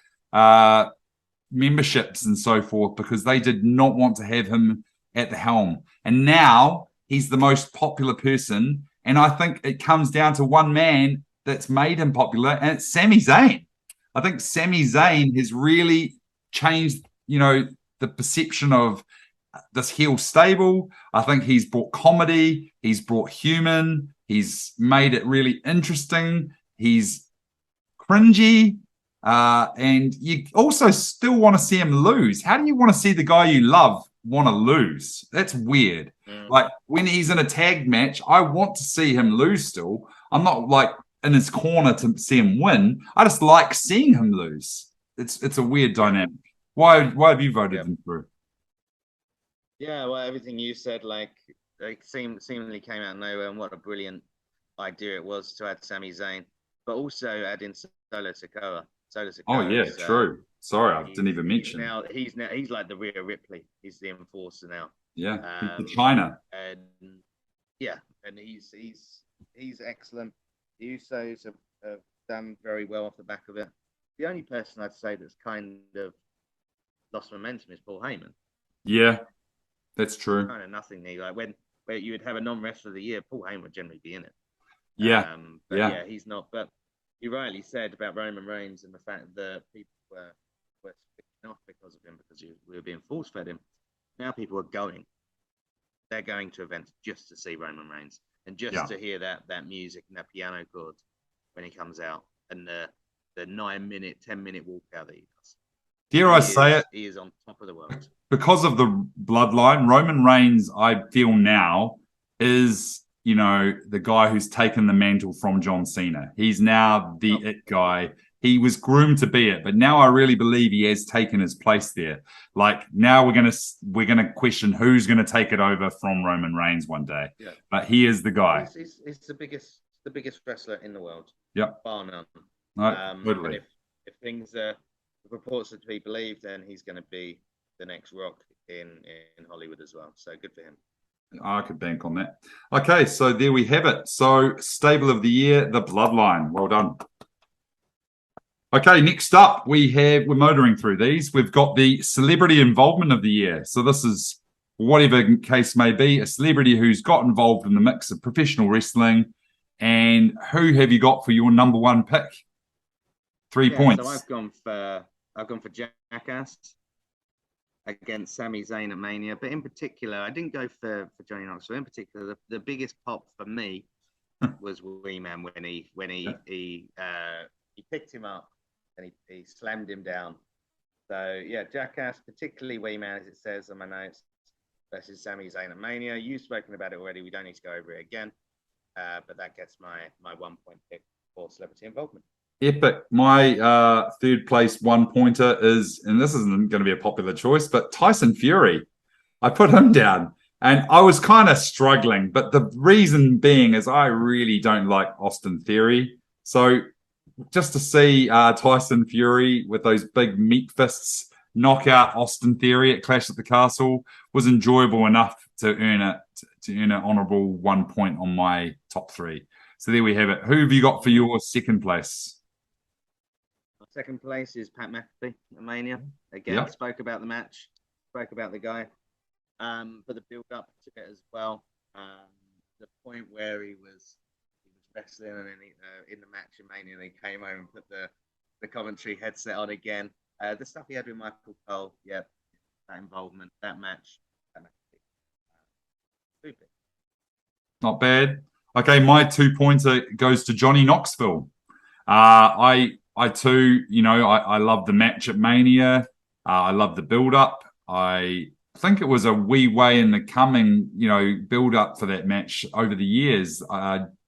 S2: memberships and so forth because they did not want to have him at the helm. And now he's the most popular person. And I think it comes down to one man that's made him popular, and it's Sami Zayn. I think Sami Zayn has really changed, the perception of this heel stable. I think he's brought comedy, he's brought human, he's made it really interesting, he's cringy, and you also still want to see him lose. How do you want to see the guy you love want to lose? That's weird. Like when he's in a tag match, I want to see him lose still. I'm not like in his corner to see him win. I just like seeing him lose. It's a weird dynamic. Why have you voted him through?
S3: Yeah, well, everything you said, seemingly came out of nowhere, and what a brilliant idea it was to add Sami Zayn, but also add in Solo Sikoa.
S2: Oh yeah, true. Sorry, I didn't even mention.
S3: He's like the Rhea Ripley. He's the enforcer now.
S2: Yeah, the China.
S3: And yeah, and he's excellent. The Usos have done very well off the back of it. The only person I'd say that's kind of lost momentum is Paul Heyman.
S2: Yeah. That's true.
S3: Kind of nothing there. Like where you would have a non-wrestler of the year, Paul Heyman would generally be in it.
S2: Yeah.
S3: Yeah, he's not. But you rightly said about Roman Reigns and the fact that people were sticking off because of him, because we were being force-fed him. Now people are going. They're going to events just to see Roman Reigns and just to hear that music and that piano chord when he comes out, and the 9-minute, 10-minute walkout that he does.
S2: Dare I say it?
S3: He is on top of the world.
S2: Because of the bloodline, Roman Reigns, I feel now, is, the guy who's taken the mantle from John Cena. He's now the it guy. He was groomed to be it, but now I really believe he has taken his place there. Like now we're gonna question who's gonna take it over from Roman Reigns one day. Yeah. But he is the guy.
S3: He's the biggest wrestler in the world.
S2: Yep.
S3: Bar none.
S2: Totally.
S3: And if things are reports are to be believed, then he's going to be the next Rock in Hollywood as well. So good for him.
S2: I could bank on that. Okay, so there we have it. So stable of the year, the Bloodline. Well done. Okay, next up we're motoring through these. We've got the celebrity involvement of the year. So this is, whatever case may be, a celebrity who's got involved in the mix of professional wrestling. And who have you got for your number one pick? 3 points.
S3: So I've gone for Jackass against Sami Zayn at Mania, but in particular, I didn't go for Johnny Knoxville. In particular, the biggest pop for me was Wee Man when he picked him up and he slammed him down. So yeah, Jackass, particularly Wee Man, as it says on my notes, versus Sami Zayn at Mania. You've spoken about it already. We don't need to go over it again. But that gets my 1 point pick for celebrity involvement.
S2: Epic. My third place 1 pointer is, and this isn't going to be a popular choice, but Tyson Fury. I put him down and I was kind of struggling, but the reason being is I really don't like Austin Theory. So just to see Tyson Fury with those big meat fists knock out Austin Theory at Clash at the Castle was enjoyable enough to earn an honorable 1 point on my top three. So there we have it. Who have you got for your second place?
S3: Second place is Pat McAfee at Mania. Again, spoke about the match, spoke about the guy, for the build up to it as well. The point where he was wrestling and then in the match in Mania, and he came over and put the the commentary headset on again. The stuff he had with Michael Cole, yeah, that involvement, that match. Stupid.
S2: Not bad. Okay, my 2-pointer goes to Johnny Knoxville. I too, I love the match at Mania. I love the build up. I think it was a wee way in the coming, build up for that match over the years.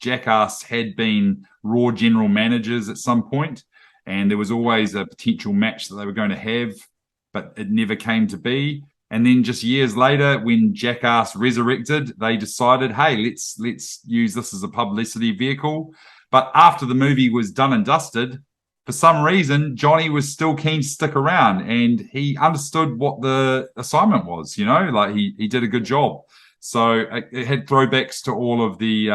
S2: Jackass had been Raw general managers at some point, and there was always a potential match that they were going to have, but it never came to be. And then just years later, when Jackass resurrected, they decided, hey, let's use this as a publicity vehicle. But after the movie was done and dusted, for some reason, Johnny was still keen to stick around, and he understood what the assignment was. Like he did a good job. So it had throwbacks to all of the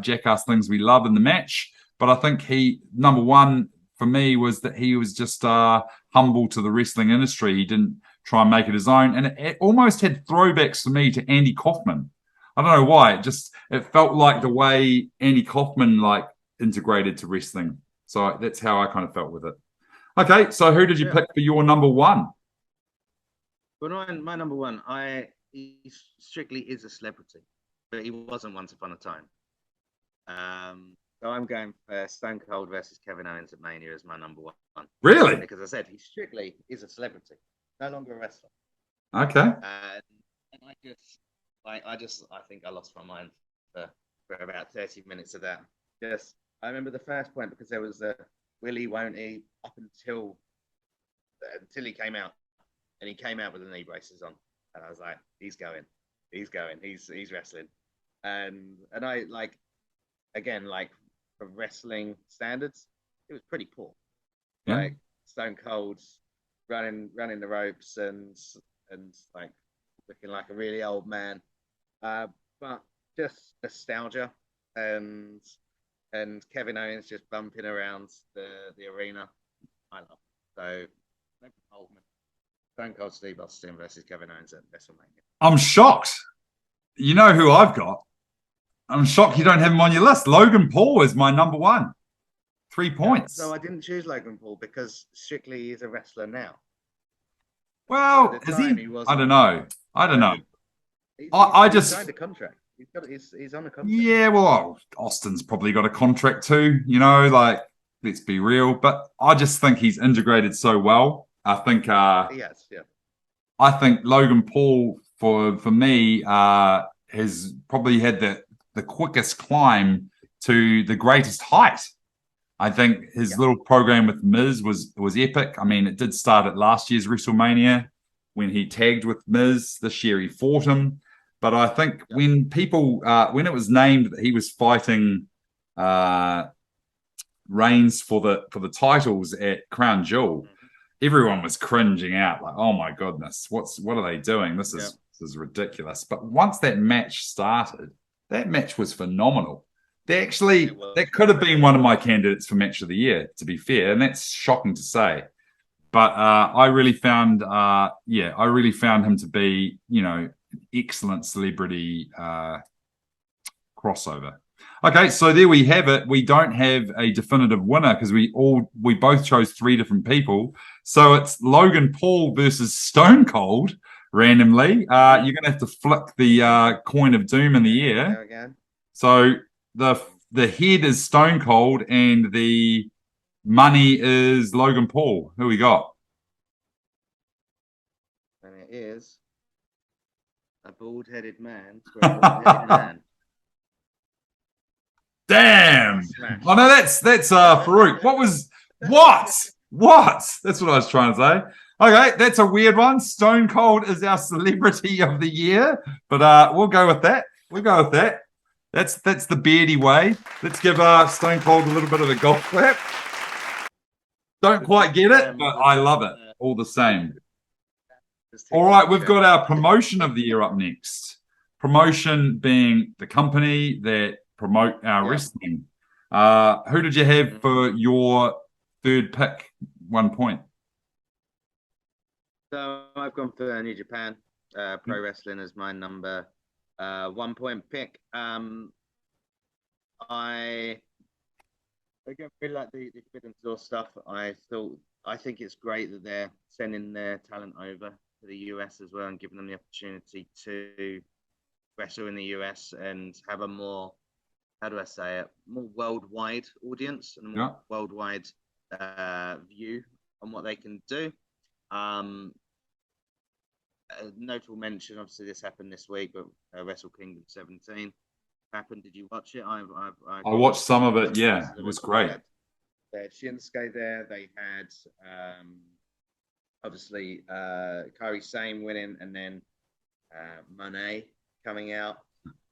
S2: Jackass things we love in the match. But I think number one for me was that he was just humble to the wrestling industry. He didn't try and make it his own, and it almost had throwbacks for me to Andy Kaufman. I don't know why. It felt like the way Andy Kaufman integrated to wrestling. So that's how I kind of felt with it. Okay, so who did you pick for your number one?
S3: Well, my number one, he strictly is a celebrity, but he wasn't once upon a time. So I'm going for Stone Cold versus Kevin Owens at Mania as my number one.
S2: Really?
S3: Because I said he strictly is a celebrity, no longer a wrestler.
S2: Okay.
S3: And I think I lost my mind for about 30 minutes of that. I remember the first point because there was a Willie, won't he, up until he came out, and he came out with the knee braces on, and I was like, he's going, he's wrestling, and I again for wrestling standards, it was pretty poor.
S2: Yeah.
S3: Like Stone Cold running the ropes and looking like a really old man, but just nostalgia and Kevin Owens just bumping around the arena. I love it. So, Stone Cold Steve Austin versus Kevin Owens at WrestleMania.
S2: I'm shocked. You know who I've got? I'm shocked you don't have him on your list. Logan Paul is my number one. 3 points.
S3: So I didn't choose Logan Paul because strictly he's a wrestler now.
S2: Well, is he? I don't know. I just
S3: signed a contract. He's on a contract.
S2: Yeah, well, Austin's probably got a contract too, let's be real. But I just think he's integrated so well. I think
S3: yes, yeah.
S2: I think Logan Paul for me has probably had the quickest climb to the greatest height. I think his little program with Miz was epic. I mean, it did start at last year's WrestleMania when he tagged with Miz. This year he fought him. But I think when it was named that he was fighting Reigns for the titles at Crown Jewel, everyone was cringing out like, "Oh my goodness, what are they doing? This is ridiculous." But once that match started, that match was phenomenal. That could have been one of my candidates for match of the year, to be fair, and that's shocking to say. But I really found him to be, excellent celebrity crossover. Okay, so there we have it. We don't have a definitive winner because we both chose 3 different people. So it's Logan Paul versus Stone Cold randomly. You're going to have to flick the coin of doom in the air. So the head is Stone Cold and the money is Logan Paul. Who we got?
S3: And it is a bald-headed man. For a bald-headed man.
S2: Damn! Oh no, that's Farouk. What? That's what I was trying to say. Okay, that's a weird one. Stone Cold is our celebrity of the year, but we'll go with that. That's the beardy way. Let's give Stone Cold a little bit of a golf clap. Don't quite get it, but I love it all the same. All right, we've got our promotion of the year up next. Promotion being the company that promote our wrestling. Who did you have for your third pick? 1 point.
S3: So I've gone for New Japan Pro Wrestling as my number 1 point pick. I Again, really like the Forbidden Door stuff. I think it's great that they're sending their talent over to the US as well and giving them the opportunity to wrestle in the US and have a more, how do I say it, more worldwide audience and a more worldwide view on what they can do. A notable mention, obviously, this happened this week, but Wrestle Kingdom 17 happened. Did you watch it?
S2: I watched some of it. Yeah, it was great.
S3: They had Shinsuke there. They had obviously Kairi Sane winning, and then Monet coming out,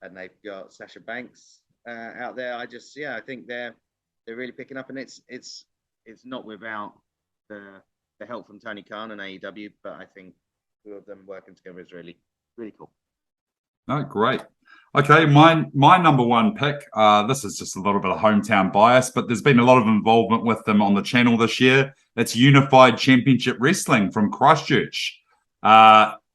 S3: and they've got Sasha Banks out there. I think they're really picking up, and it's not without the help from Tony Khan and AEW, but I think two of them working together is really cool.
S2: No, great. Okay, my number one pick. This is just a little bit of hometown bias, but there's been a lot of involvement with them on the channel this year. It's Unified Championship Wrestling from Christchurch.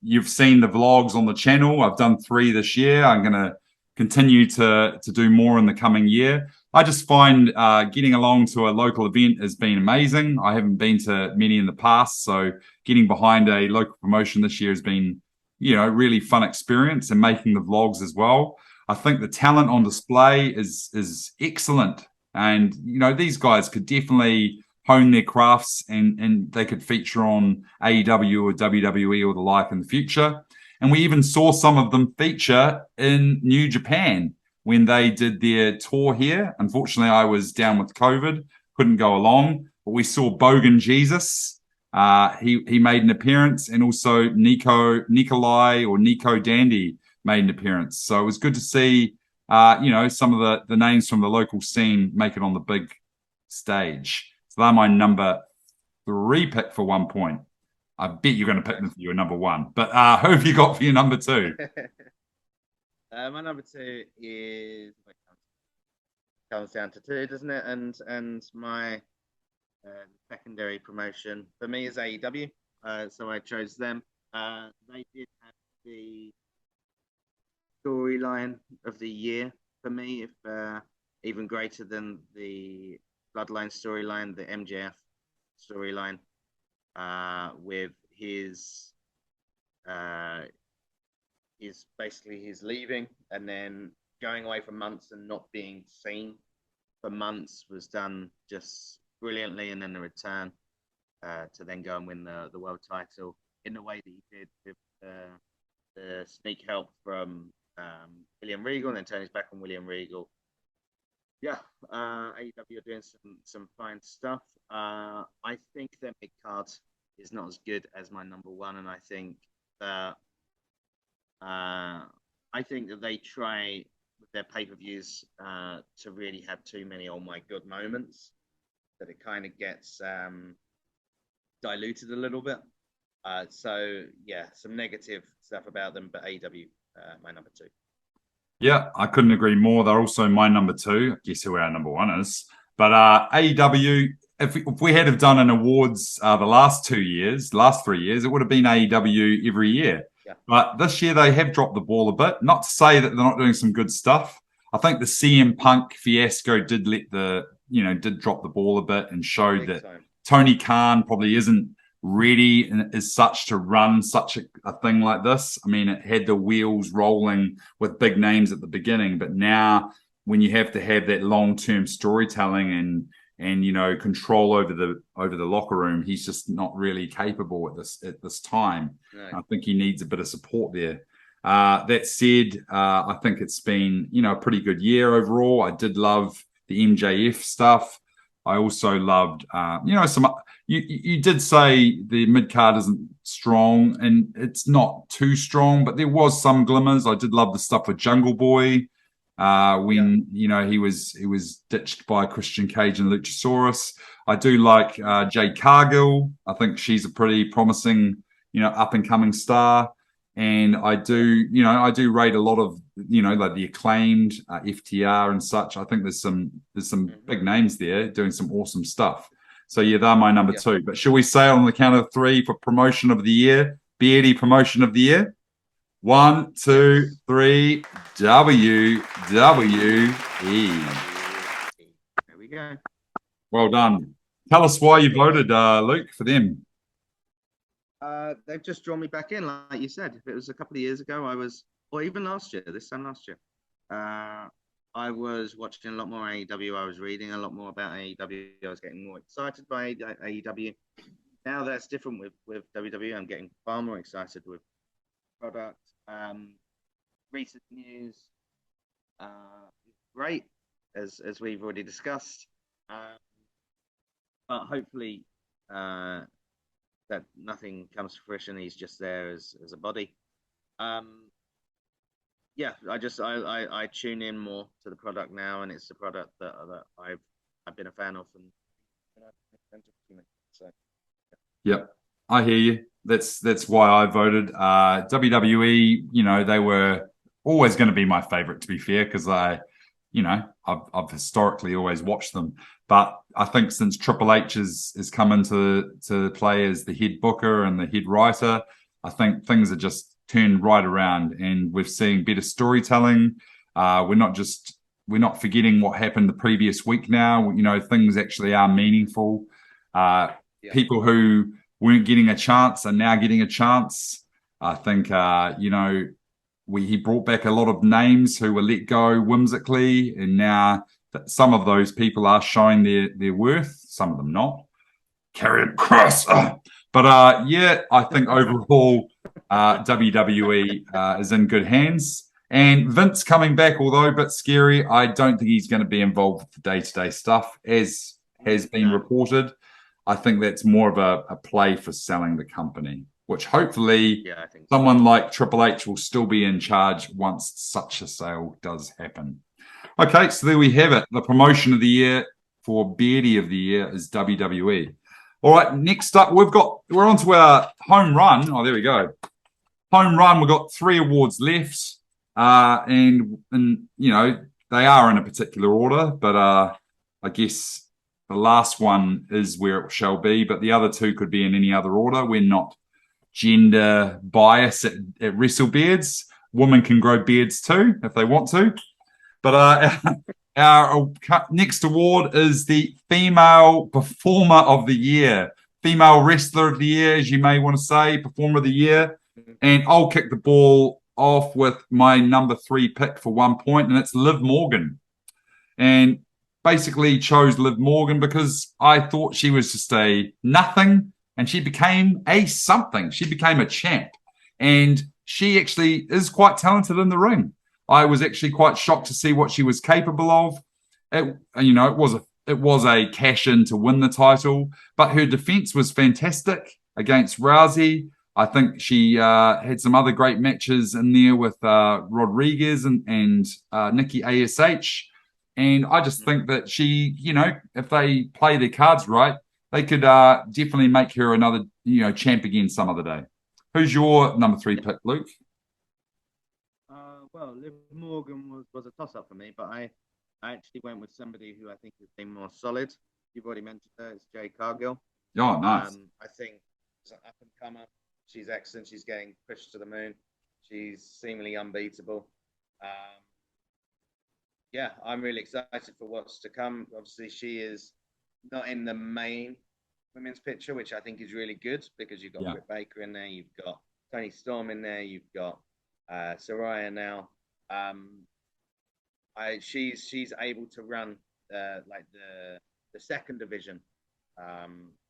S2: You've seen the vlogs on the channel. I've done 3 this year. I'm going to continue to do more in the coming year. I just find getting along to a local event has been amazing. I haven't been to many in the past, so getting behind a local promotion this year has been, really fun experience, and making the vlogs as well. I think the talent on display is excellent, and these guys could definitely hone their crafts, and they could feature on AEW or WWE or the like in the future. And we even saw some of them feature in New Japan when they did their tour here. Unfortunately, I was down with COVID, couldn't go along, but we saw Bogan Jesus. He made an appearance, and also Nico Dandy made an appearance. So it was good to see, some of the names from the local scene make it on the big stage. So they're my number 3 pick for 1 point. I bet you're going to pick them for your number 1. But who have you got for your number 2?
S3: My number 2 is comes down to 2, doesn't it? And my secondary promotion for me is AEW. So I chose them. They did have the storyline of the year for me, if even greater than the Bloodline storyline, the MJF storyline, with his leaving and then going away for months and not being seen for months was done just brilliantly, and then the return to then go and win the world title in the way that he did with the sneak help from William Regal, and then turn his back on William Regal. Yeah, AEW are doing some fine stuff. I think their mid card is not as good as my number 1, and I think that they try with their pay-per-views to really have too many oh my god moments, that it kind of gets diluted a little bit. So yeah, some negative stuff about them, but AEW, my number 2.
S2: Yeah, I couldn't agree more. They're also my number 2. Guess who our number 1 is. But AEW, if we had have done an awards the last 3 years, it would have been AEW every year.
S3: Yeah.
S2: But this year they have dropped the ball a bit. Not to say that they're not doing some good stuff. I think the CM Punk fiasco did drop the ball a bit and showed that Tony Khan probably isn't ready as such to run such a thing like this. I mean, it had the wheels rolling with big names at the beginning, but now when you have to have that long-term storytelling and control over the locker room, he's just not really capable at this time. No. I think he needs a bit of support there. That said, I think it's been a pretty good year overall. I did love the MJF stuff. I also loved, some. You did say the mid card isn't strong, and it's not too strong, but there was some glimmers. I did love the stuff with Jungle Boy when he was ditched by Christian Cage and Luchasaurus. I do like Jade Cargill. I think she's a pretty promising, up and coming star. And I do rate a lot of, like the Acclaimed, FTR and such. I think there's some big names there doing some awesome stuff. So yeah, they're my number 2. But shall we say on the count of 3 for promotion of the year, Beardy promotion of the year? 1, 2, 3, WWE.
S3: There we go.
S2: Well done. Tell us why you voted, Luke, for them.
S3: They've just drawn me back in, like you said. If it was a couple of years ago, or even last year, this time last year, I was watching a lot more AEW. I was reading a lot more about AEW. I was getting more excited by AEW. Now that's different with WWE. I'm getting far more excited with product. Recent news, great, as we've already discussed. But hopefully, that nothing comes to fruition. He's just there as a body. Yeah, I tune in more to the product now, and it's the product that I've been a fan of, and so.
S2: Yep, I hear you. That's why I voted. WWE, you know, they were always going to be my favorite, to be fair, because I've historically always watched them. But I think since Triple H has come into play as the head booker and the head writer, I think things are just turned right around, and we're seeing better storytelling. We're not forgetting what happened the previous week now. You know, things actually are meaningful. People who weren't getting a chance are now getting a chance. I think, he brought back a lot of names who were let go whimsically, and now some of those people are showing their worth, some of them not. Karrion Kross. But I think overall WWE is in good hands. And Vince coming back, although a bit scary, I don't think he's going to be involved with the day-to-day stuff, as has been reported. I think that's more of a play for selling the company, which hopefully someone like Triple H will still be in charge once such a sale does happen. Okay, so there we have it. The promotion of the year for Beardie of the Year is WWE. All right, next up, we're on to our home run. Oh, there we go. Home run, we've got 3 awards left. And you know, they are in a particular order, but I guess the last one is where it shall be, but the other 2 could be in any other order. We're not gender biased at WrestleBeards. Women can grow beards too if they want to. But our next award is the Female Performer of the Year. Female Wrestler of the Year, as you may want to say, Performer of the Year. And I'll kick the ball off with my number 3 pick for 1 point, and it's Liv Morgan. And basically chose Liv Morgan because I thought she was just a nothing, and she became a something. She became a champ. And she actually is quite talented in the ring. I was actually quite shocked to see what she was capable of. It was a cash in to win the title, but her defense was fantastic against Rousey. I think she had some other great matches in there with Rodriguez and Nikki ASH. And I just think that she, you know, if they play their cards right, they could definitely make her another, champ again some other day. Who's your number 3 pick, Luke?
S3: Well, Liv Morgan was a toss-up for me, but I actually went with somebody who I think has been more solid. You've already mentioned her. It's Jade Cargill.
S2: Oh, nice.
S3: I think she's an up-and-comer. She's excellent. She's getting pushed to the moon. She's seemingly unbeatable. I'm really excited for what's to come. Obviously, she is not in the main women's picture, which I think is really good because you've got Britt Baker in there, you've got Toni Storm in there, you've got Saraya now. She's able to run like the second division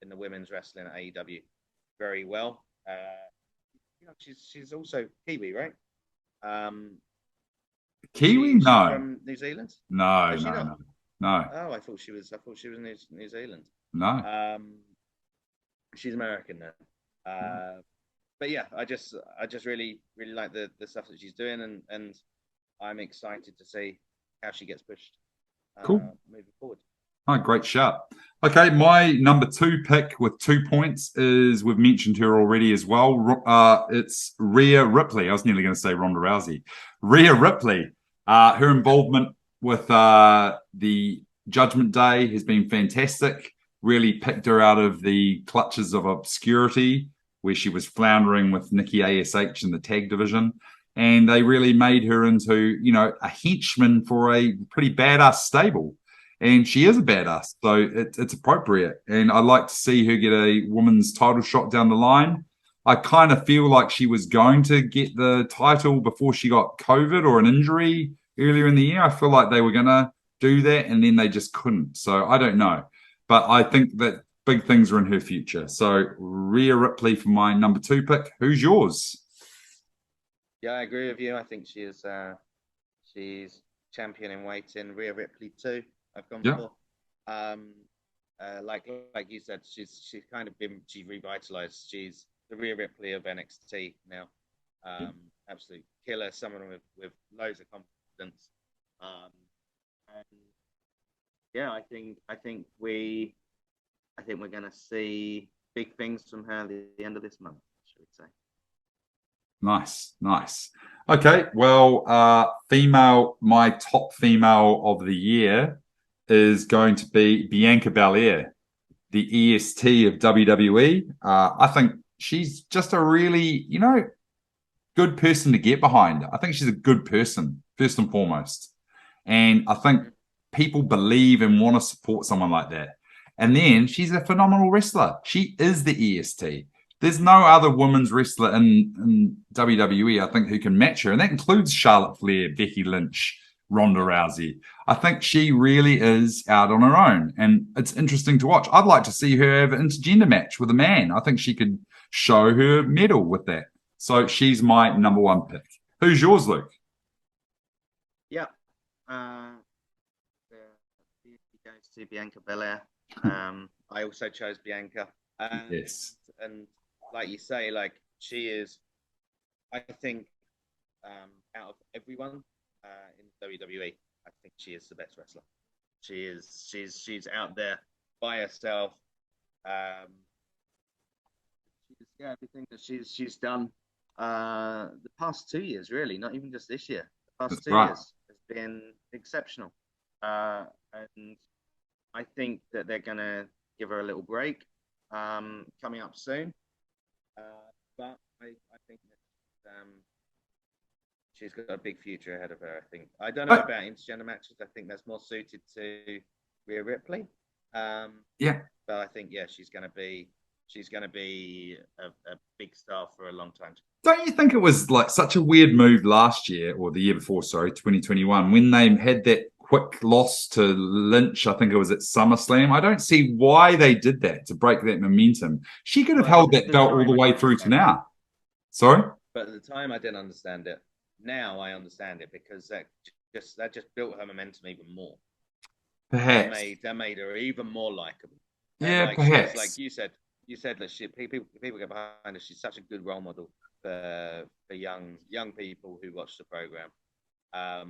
S3: in the women's wrestling at AEW very well. She's also Kiwi, right?
S2: Kiwi? No.
S3: From New Zealand?
S2: No.
S3: Oh, I thought she was New Zealand.
S2: No.
S3: She's American now. But yeah, I just really like the stuff that she's doing, and I'm excited to see how she gets pushed.
S2: Cool.
S3: Moving forward.
S2: Oh, great shout. Okay, my number 2 pick with 2 points is, we've mentioned her already as well. It's Rhea Ripley. I was nearly going to say Ronda Rousey. Rhea Ripley. Her involvement with the Judgment Day has been fantastic. Really picked her out of the clutches of obscurity where she was floundering with Nikki ASH in the tag division. And they really made her into, a henchman for a pretty badass stable. and she is a badass, so it's appropriate. And I'd like to see her get a women's title shot down the line. I kind of feel like she was going to get the title before she got COVID or an injury earlier in the year. I feel like they were going to do that, and then they just couldn't. So I don't know. But I think that big things are in her future. So Rhea Ripley for my number 2 pick. Who's yours?
S3: Yeah, I agree with you. I think she's champion in waiting. Rhea Ripley too. I've gone for. Like you said, she's kind of been revitalized. She's the Rhea Ripley of NXT now. Absolute killer, someone with loads of confidence. And yeah, I think we're gonna see big things from her at the end of this month, should we say.
S2: Nice. Okay, well, my top female of the year is going to be Bianca Belair, the EST of WWE. I think she's just a really, good person to get behind. I think she's a good person, first and foremost. And I think people believe and want to support someone like that. And then she's a phenomenal wrestler. She is the EST. There's no other women's wrestler in WWE, I think, who can match her. And that includes Charlotte Flair, Becky Lynch, Ronda Rousey. I think she really is out on her own. And it's interesting to watch. I'd like to see her have an intergender match with a man. I think she could show her medal with that. So she's my number 1 pick. Who's yours, Luke?
S3: Yeah. He goes to Bianca Belair. I also chose Bianca.
S2: Yes.
S3: And like you say, like she is, I think, out of everyone in WWE, I think she is the best wrestler. She's out there by herself. Everything that she's done the past 2 years, really, not even just this year. The past 2 years has been exceptional. And I think that they're gonna give her a little break coming up soon. But I think that she's got a big future ahead of her. I don't know about intergender matches. I think that's more suited to Rhea Ripley. But I think she's gonna be a big star for a long time.
S2: Don't you think it was like such a weird move last year or the year before, 2021, when they had that quick loss to Lynch? I think it was at SummerSlam. I don't see why they did that to break that momentum. She could have held that belt all the way through to now. Sorry?
S3: But at the time, I didn't understand it. Now I understand it because that just built her momentum even more.
S2: Perhaps.
S3: That made her even more likable.
S2: Yeah, perhaps.
S3: Like you said that people get behind her. She's such a good role model for young people who watch the program. I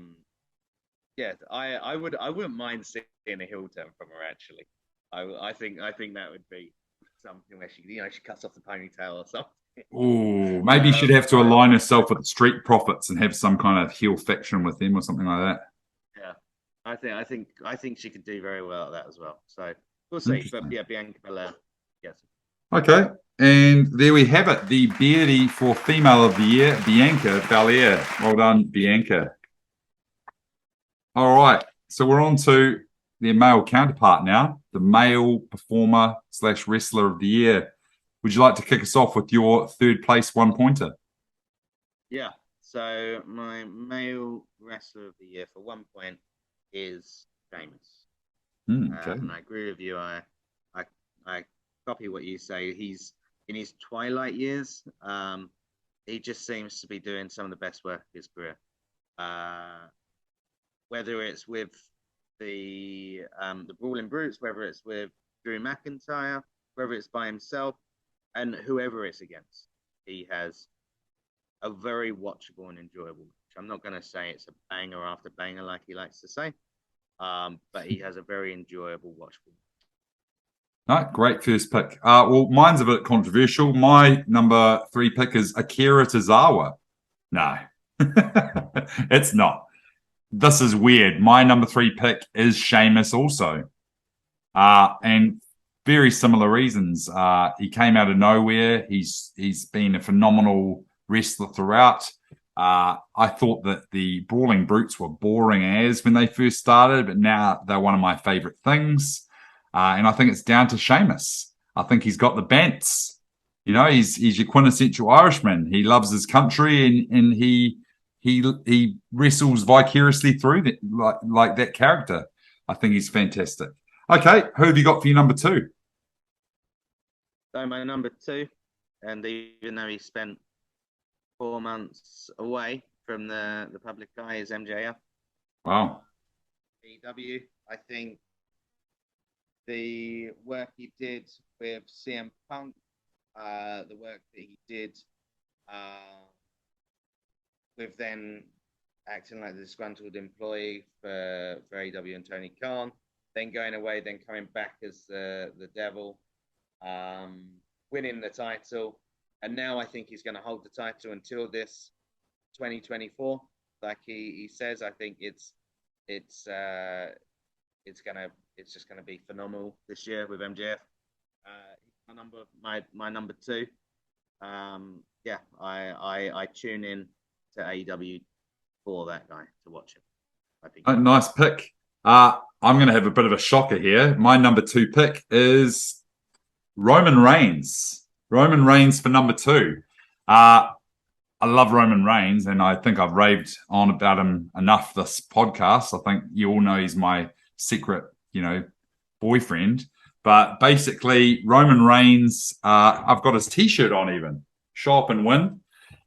S3: wouldn't mind seeing a heel turn from her. Actually, I think that would be something where she cuts off the ponytail or something.
S2: Oh, maybe she'd have to align herself with the Street Profits and have some kind of heel faction with them or something like that.
S3: Yeah, I think she could do very well at that as well. So we'll see. But yeah, Bianca Belair, yes.
S2: Okay, and there we have it. The Beardie for Female of the Year, Bianca Belair. Well done, Bianca. All right, so we're on to their male counterpart now, the male performer / wrestler of the year. Would you like to kick us off with your 3rd place 1-pointer?
S3: Yeah, so my male wrestler of the year for 1 point is Sheamus.
S2: Okay.
S3: And I agree with you. I copy what you say. He's in his twilight years. He just seems to be doing some of the best work of his career. Whether it's with the Brawling Brutes, whether it's with Drew McIntyre, whether it's by himself, and whoever it's against, he has a very watchable and enjoyable match. I'm not going to say it's a banger after banger like he likes to say, but he has a very enjoyable, watchable match.
S2: No, great first pick. Well, mine's a bit controversial. My number 3 pick is Akira Tozawa. No, it's not. This is weird. My number 3 pick is Sheamus also. And very similar reasons. He came out of nowhere. He's been a phenomenal wrestler throughout. I thought that the Brawling Brutes were boring as when they first started, but now they're one of my favorite things. And I think it's down to Sheamus. I think he's got the bants. You know, he's your quintessential Irishman. He loves his country, and he wrestles vicariously through that, like that character. I think he's fantastic. Okay, who have you got for your number 2?
S3: So my number 2, and even though he spent 4 months away from the public eye, is MJF.
S2: Wow.
S3: AEW. I think the work he did with CM Punk, the work that he did with then acting like the disgruntled employee for AEW and Tony Khan, then going away, then coming back as the devil, winning the title. And now I think he's going to hold the title until this 2024. Like he says, I think it's just going to be phenomenal this year with MJF. My number 2. Yeah, I tune in to AEW for that guy to watch him. I think.
S2: Oh, nice pick. I'm going to have a bit of a shocker here. My number 2 pick is Roman Reigns. Roman Reigns for number 2. I love Roman Reigns, and I think I've raved on about him enough this podcast. I think you all know he's my secret, boyfriend. But basically, Roman Reigns, I've got his T-shirt on even. Show up and win.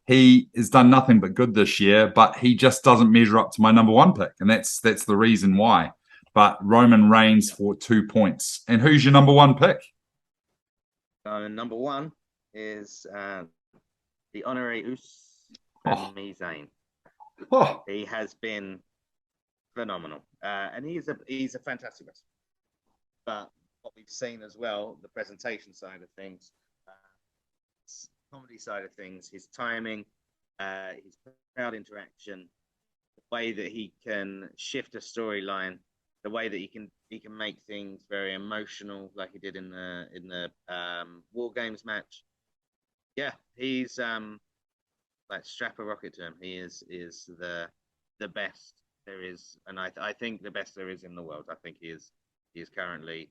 S2: He has done nothing but good this year, but he just doesn't measure up to my number 1 pick, and that's the reason why. But Roman Reigns for 2 points. And who's your number 1 pick?
S3: Number 1 is the honorary Uso, Sami Zayn.
S2: Oh.
S3: He has been phenomenal, and he's a fantastic wrestler. But what we've seen as well, the presentation side of things, comedy side of things, his timing, his crowd interaction, the way that he can shift a storyline, the way that he can make things very emotional, like he did in the War Games match. Yeah, he's like strap a rocket to him. He is the best there is, and I think the best there is in the world. I think he is currently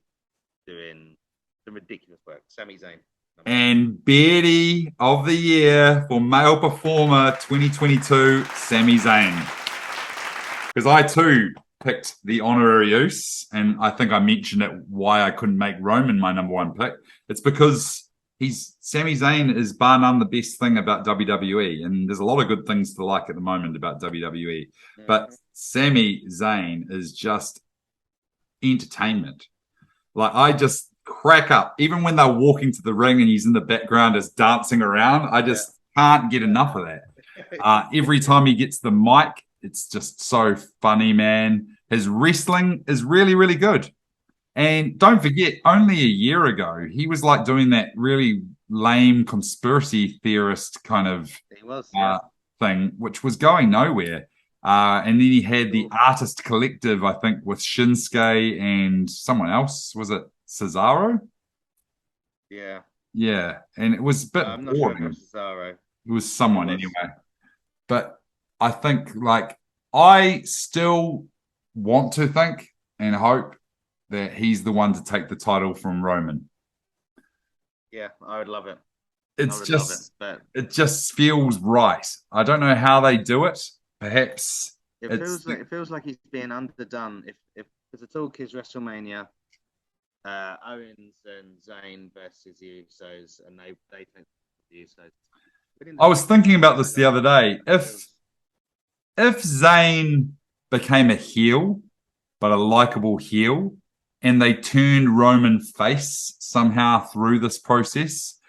S3: doing some ridiculous work. Sami Zayn.
S2: And Beardie of the Year for Male Performer 2022, Sami Zayn. Because I too picked the honorary use, and I think I mentioned it why I couldn't make Roman my number 1 pick. It's because Sami Zayn is bar none the best thing about WWE, and there's a lot of good things to like at the moment about WWE. But Sami Zayn is just entertainment. Like, I just crack up. Even when they're walking to the ring and he's in the background just dancing around, I just can't get enough of that. Every time he gets the mic, it's just so funny, man. His wrestling is really, really good. And don't forget, only a year ago, he was like doing that really lame conspiracy theorist kind of thing, which was going nowhere. And then he had the Artist Collective, I think, with Shinsuke and someone else. Was it Cesaro?
S3: Yeah.
S2: Yeah. And it was a bit
S3: I'm not
S2: boring.
S3: sure if it was Cesaro.
S2: It was someone anyway. But I think, like, I still want to think and hope that he's the one to take the title from Roman.
S3: Yeah, I would love it.
S2: It just feels right. I don't know how they do it. Perhaps
S3: it feels like he's being underdone. If the talk is WrestleMania, Owens and Zayn versus the Usos, and they think the Usos.
S2: I was thinking about this the other day. If Zayn became a heel, but a likable heel, and they turned Roman face somehow through this process,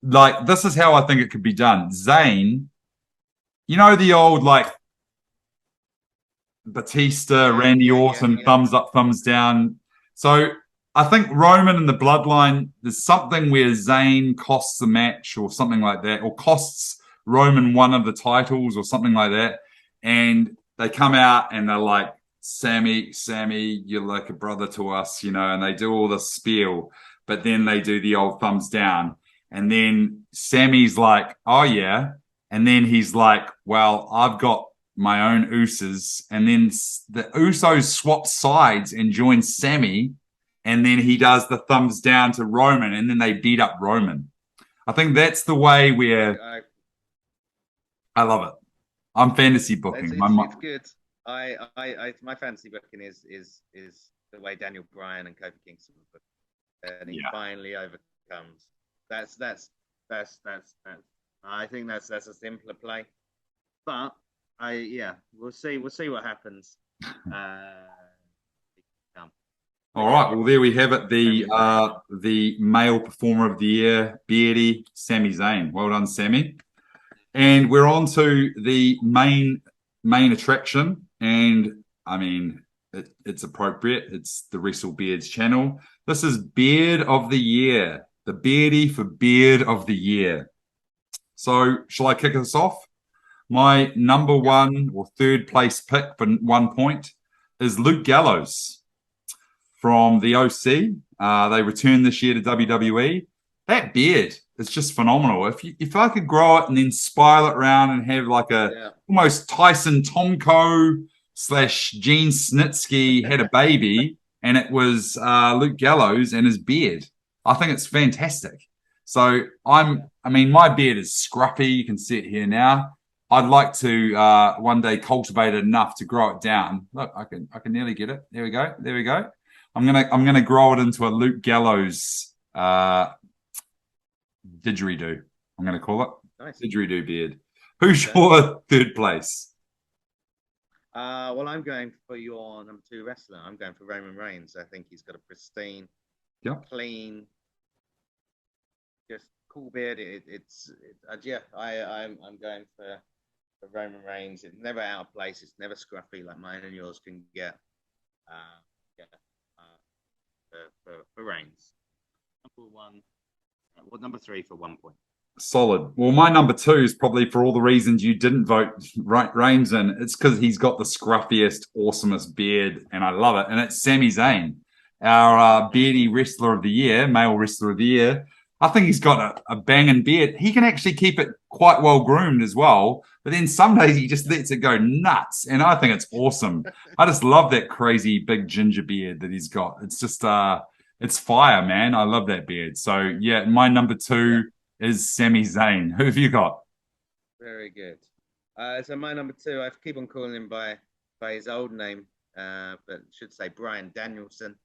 S2: like, this is how I think it could be done. Zayn, you know, the old, like, Batista, Randy Orton, thumbs up, thumbs down. So I think Roman and the Bloodline, there's something where Zayn costs the match or something like that, or costs Roman one of the titles or something like that. And they come out and they're like, Sammy, you're like a brother to us, you know, and they do all the spiel, but then they do the old thumbs down. And then Sammy's like, oh yeah, And then he's like, well, I've got my own Usos. And then the Usos swap sides and join Sammy. And then he does the thumbs down to Roman, and then they beat up Roman. I think that's the way where I love it. I'm fantasy booking.
S3: It's good. My fantasy booking is the way Daniel Bryan and Kofi Kingston book, and he finally overcomes. That's. I think that's a simpler play, but we'll see what happens.
S2: All right, well there we have it. The male performer of the year, Beardy, Sami Zayn. Well done, Sammy. And we're on to the main attraction, and I mean it's appropriate. It's the WrestleBeards channel. This is Beard of the Year, the Beardy for Beard of the Year. So shall I kick us off? My number one or third place pick for 1 point is Luke Gallows from the OC. They returned this year to WWE. That beard is just phenomenal. If I could grow it and then spiral it around and have like almost Tyson Tomko / Gene Snitsky had a baby and it was Luke Gallows and his beard, I think it's fantastic. So my beard is scruffy. You can see it here now. I'd like to one day cultivate it enough to grow it down. Look, I can nearly get it. There we go. I'm gonna grow it into a Luke Gallows didgeridoo. I'm gonna call it didgeridoo beard. Who's your third place?
S3: Well, I'm going for your number 2 wrestler. I'm going for Roman Reigns. I think he's got a pristine, clean, just cool beard. I'm going for Roman Reigns. It's never out of place. It's never scruffy like mine and yours can get. For Reigns. Number 3 for 1 point.
S2: Solid. Well, my number 2 is probably for all the reasons you didn't vote Reigns in. It's because he's got the scruffiest, awesomest beard, and I love it. And it's Sami Zayn, our beardy wrestler of the year, male wrestler of the year. I think he's got a banging beard. He can actually keep it quite well groomed as well. But then some days he just lets it go nuts. And I think it's awesome. I just love that crazy big ginger beard that he's got. It's just, it's fire, man. I love that beard. So, yeah, my number 2 is Sami Zayn. Who have you got?
S3: Very good. So my number 2, I keep on calling him by his old name, but should say Bryan Danielson.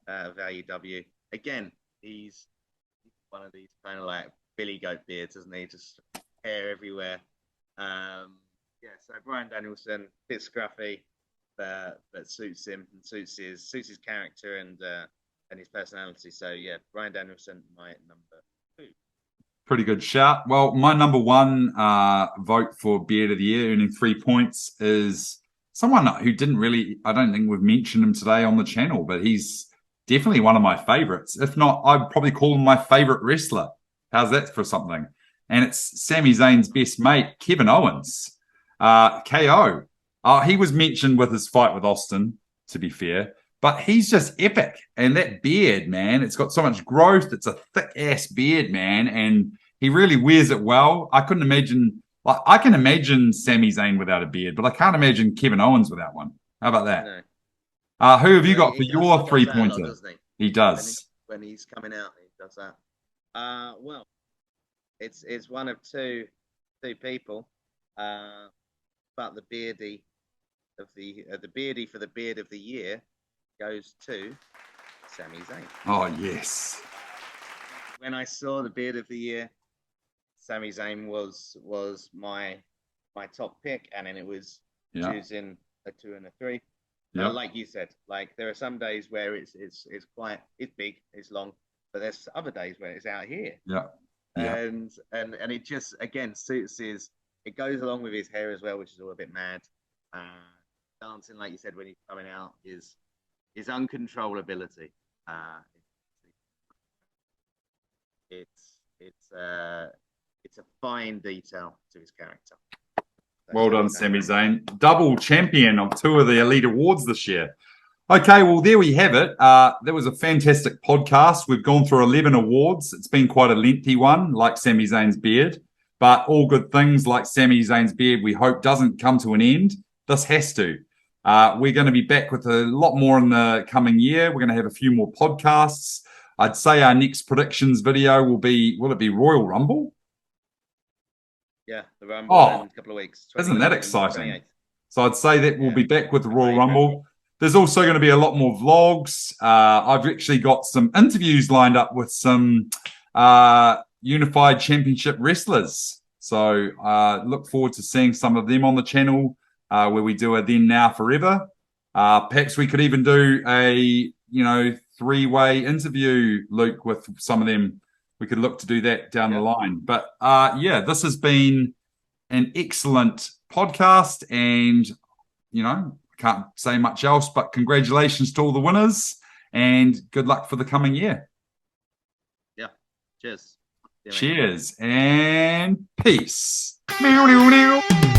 S3: Of AEW. Again, he's one of these kind of like Billy Goat beards, isn't he? Just hair everywhere. So Bryan Danielson, bit scruffy, but suits him and suits his character and his personality. So yeah, Bryan Danielson, my number 2.
S2: Pretty good shout. Well, my number 1 vote for Beard of the Year, earning 3 points, is someone who didn't really, I don't think we've mentioned him today on the channel, but he's definitely one of my favorites. If not, I'd probably call him my favorite wrestler. How's that for something? And it's Sami Zayn's best mate, Kevin Owens, KO. He was mentioned with his fight with Austin, to be fair, but he's just epic. And that beard, man, it's got so much growth. It's a thick-ass beard, man, and he really wears it well. I couldn't imagine, I can imagine Sami Zayn without a beard, but I can't imagine Kevin Owens without one. How about that?
S3: No.
S2: Who have you got for your 3-pointer? He does.
S3: When he's coming out, he does that. Well, it's one of two people, but the beardy for the beard of the year goes to Sami Zayn.
S2: Oh yes.
S3: When I saw the beard of the year, Sami Zayn was my top pick, and then it was choosing a 2 and a 3.
S2: Yeah.
S3: Like you said, like there are some days where it's big, it's long, but there's other days where it's out here.
S2: Yeah.
S3: And it just again suits it goes along with his hair as well, which is all a bit mad. Dancing, like you said, when he's coming out is his uncontrollability. It's a fine detail to his character.
S2: Well done, Sami Zayn. Double champion of 2 of the Elite Awards this year. Okay, well, there we have it. That was a fantastic podcast. We've gone through 11 awards. It's been quite a lengthy one, like Sami Zayn's beard. But all good things like Sami Zayn's beard, we hope doesn't come to an end. This has to. We're going to be back with a lot more in the coming year. We're going to have a few more podcasts. I'd say our next predictions video will it be Royal Rumble?
S3: Yeah, the Rumble in a couple of weeks.
S2: Isn't that exciting? 28th. So I'd say that we'll be back with the Royal Rumble. There's also going to be a lot more vlogs. I've actually got some interviews lined up with some Unified Championship wrestlers. So look forward to seeing some of them on the channel where we do a then, now, forever. Perhaps we could even do a, three-way interview, Luke, with some of them. We could look to do that down the line. But this has been an excellent podcast, and I can't say much else, but congratulations to all the winners and good luck for the coming year.
S3: Yeah. Cheers.
S2: Cheers and peace. Meow, meow, meow.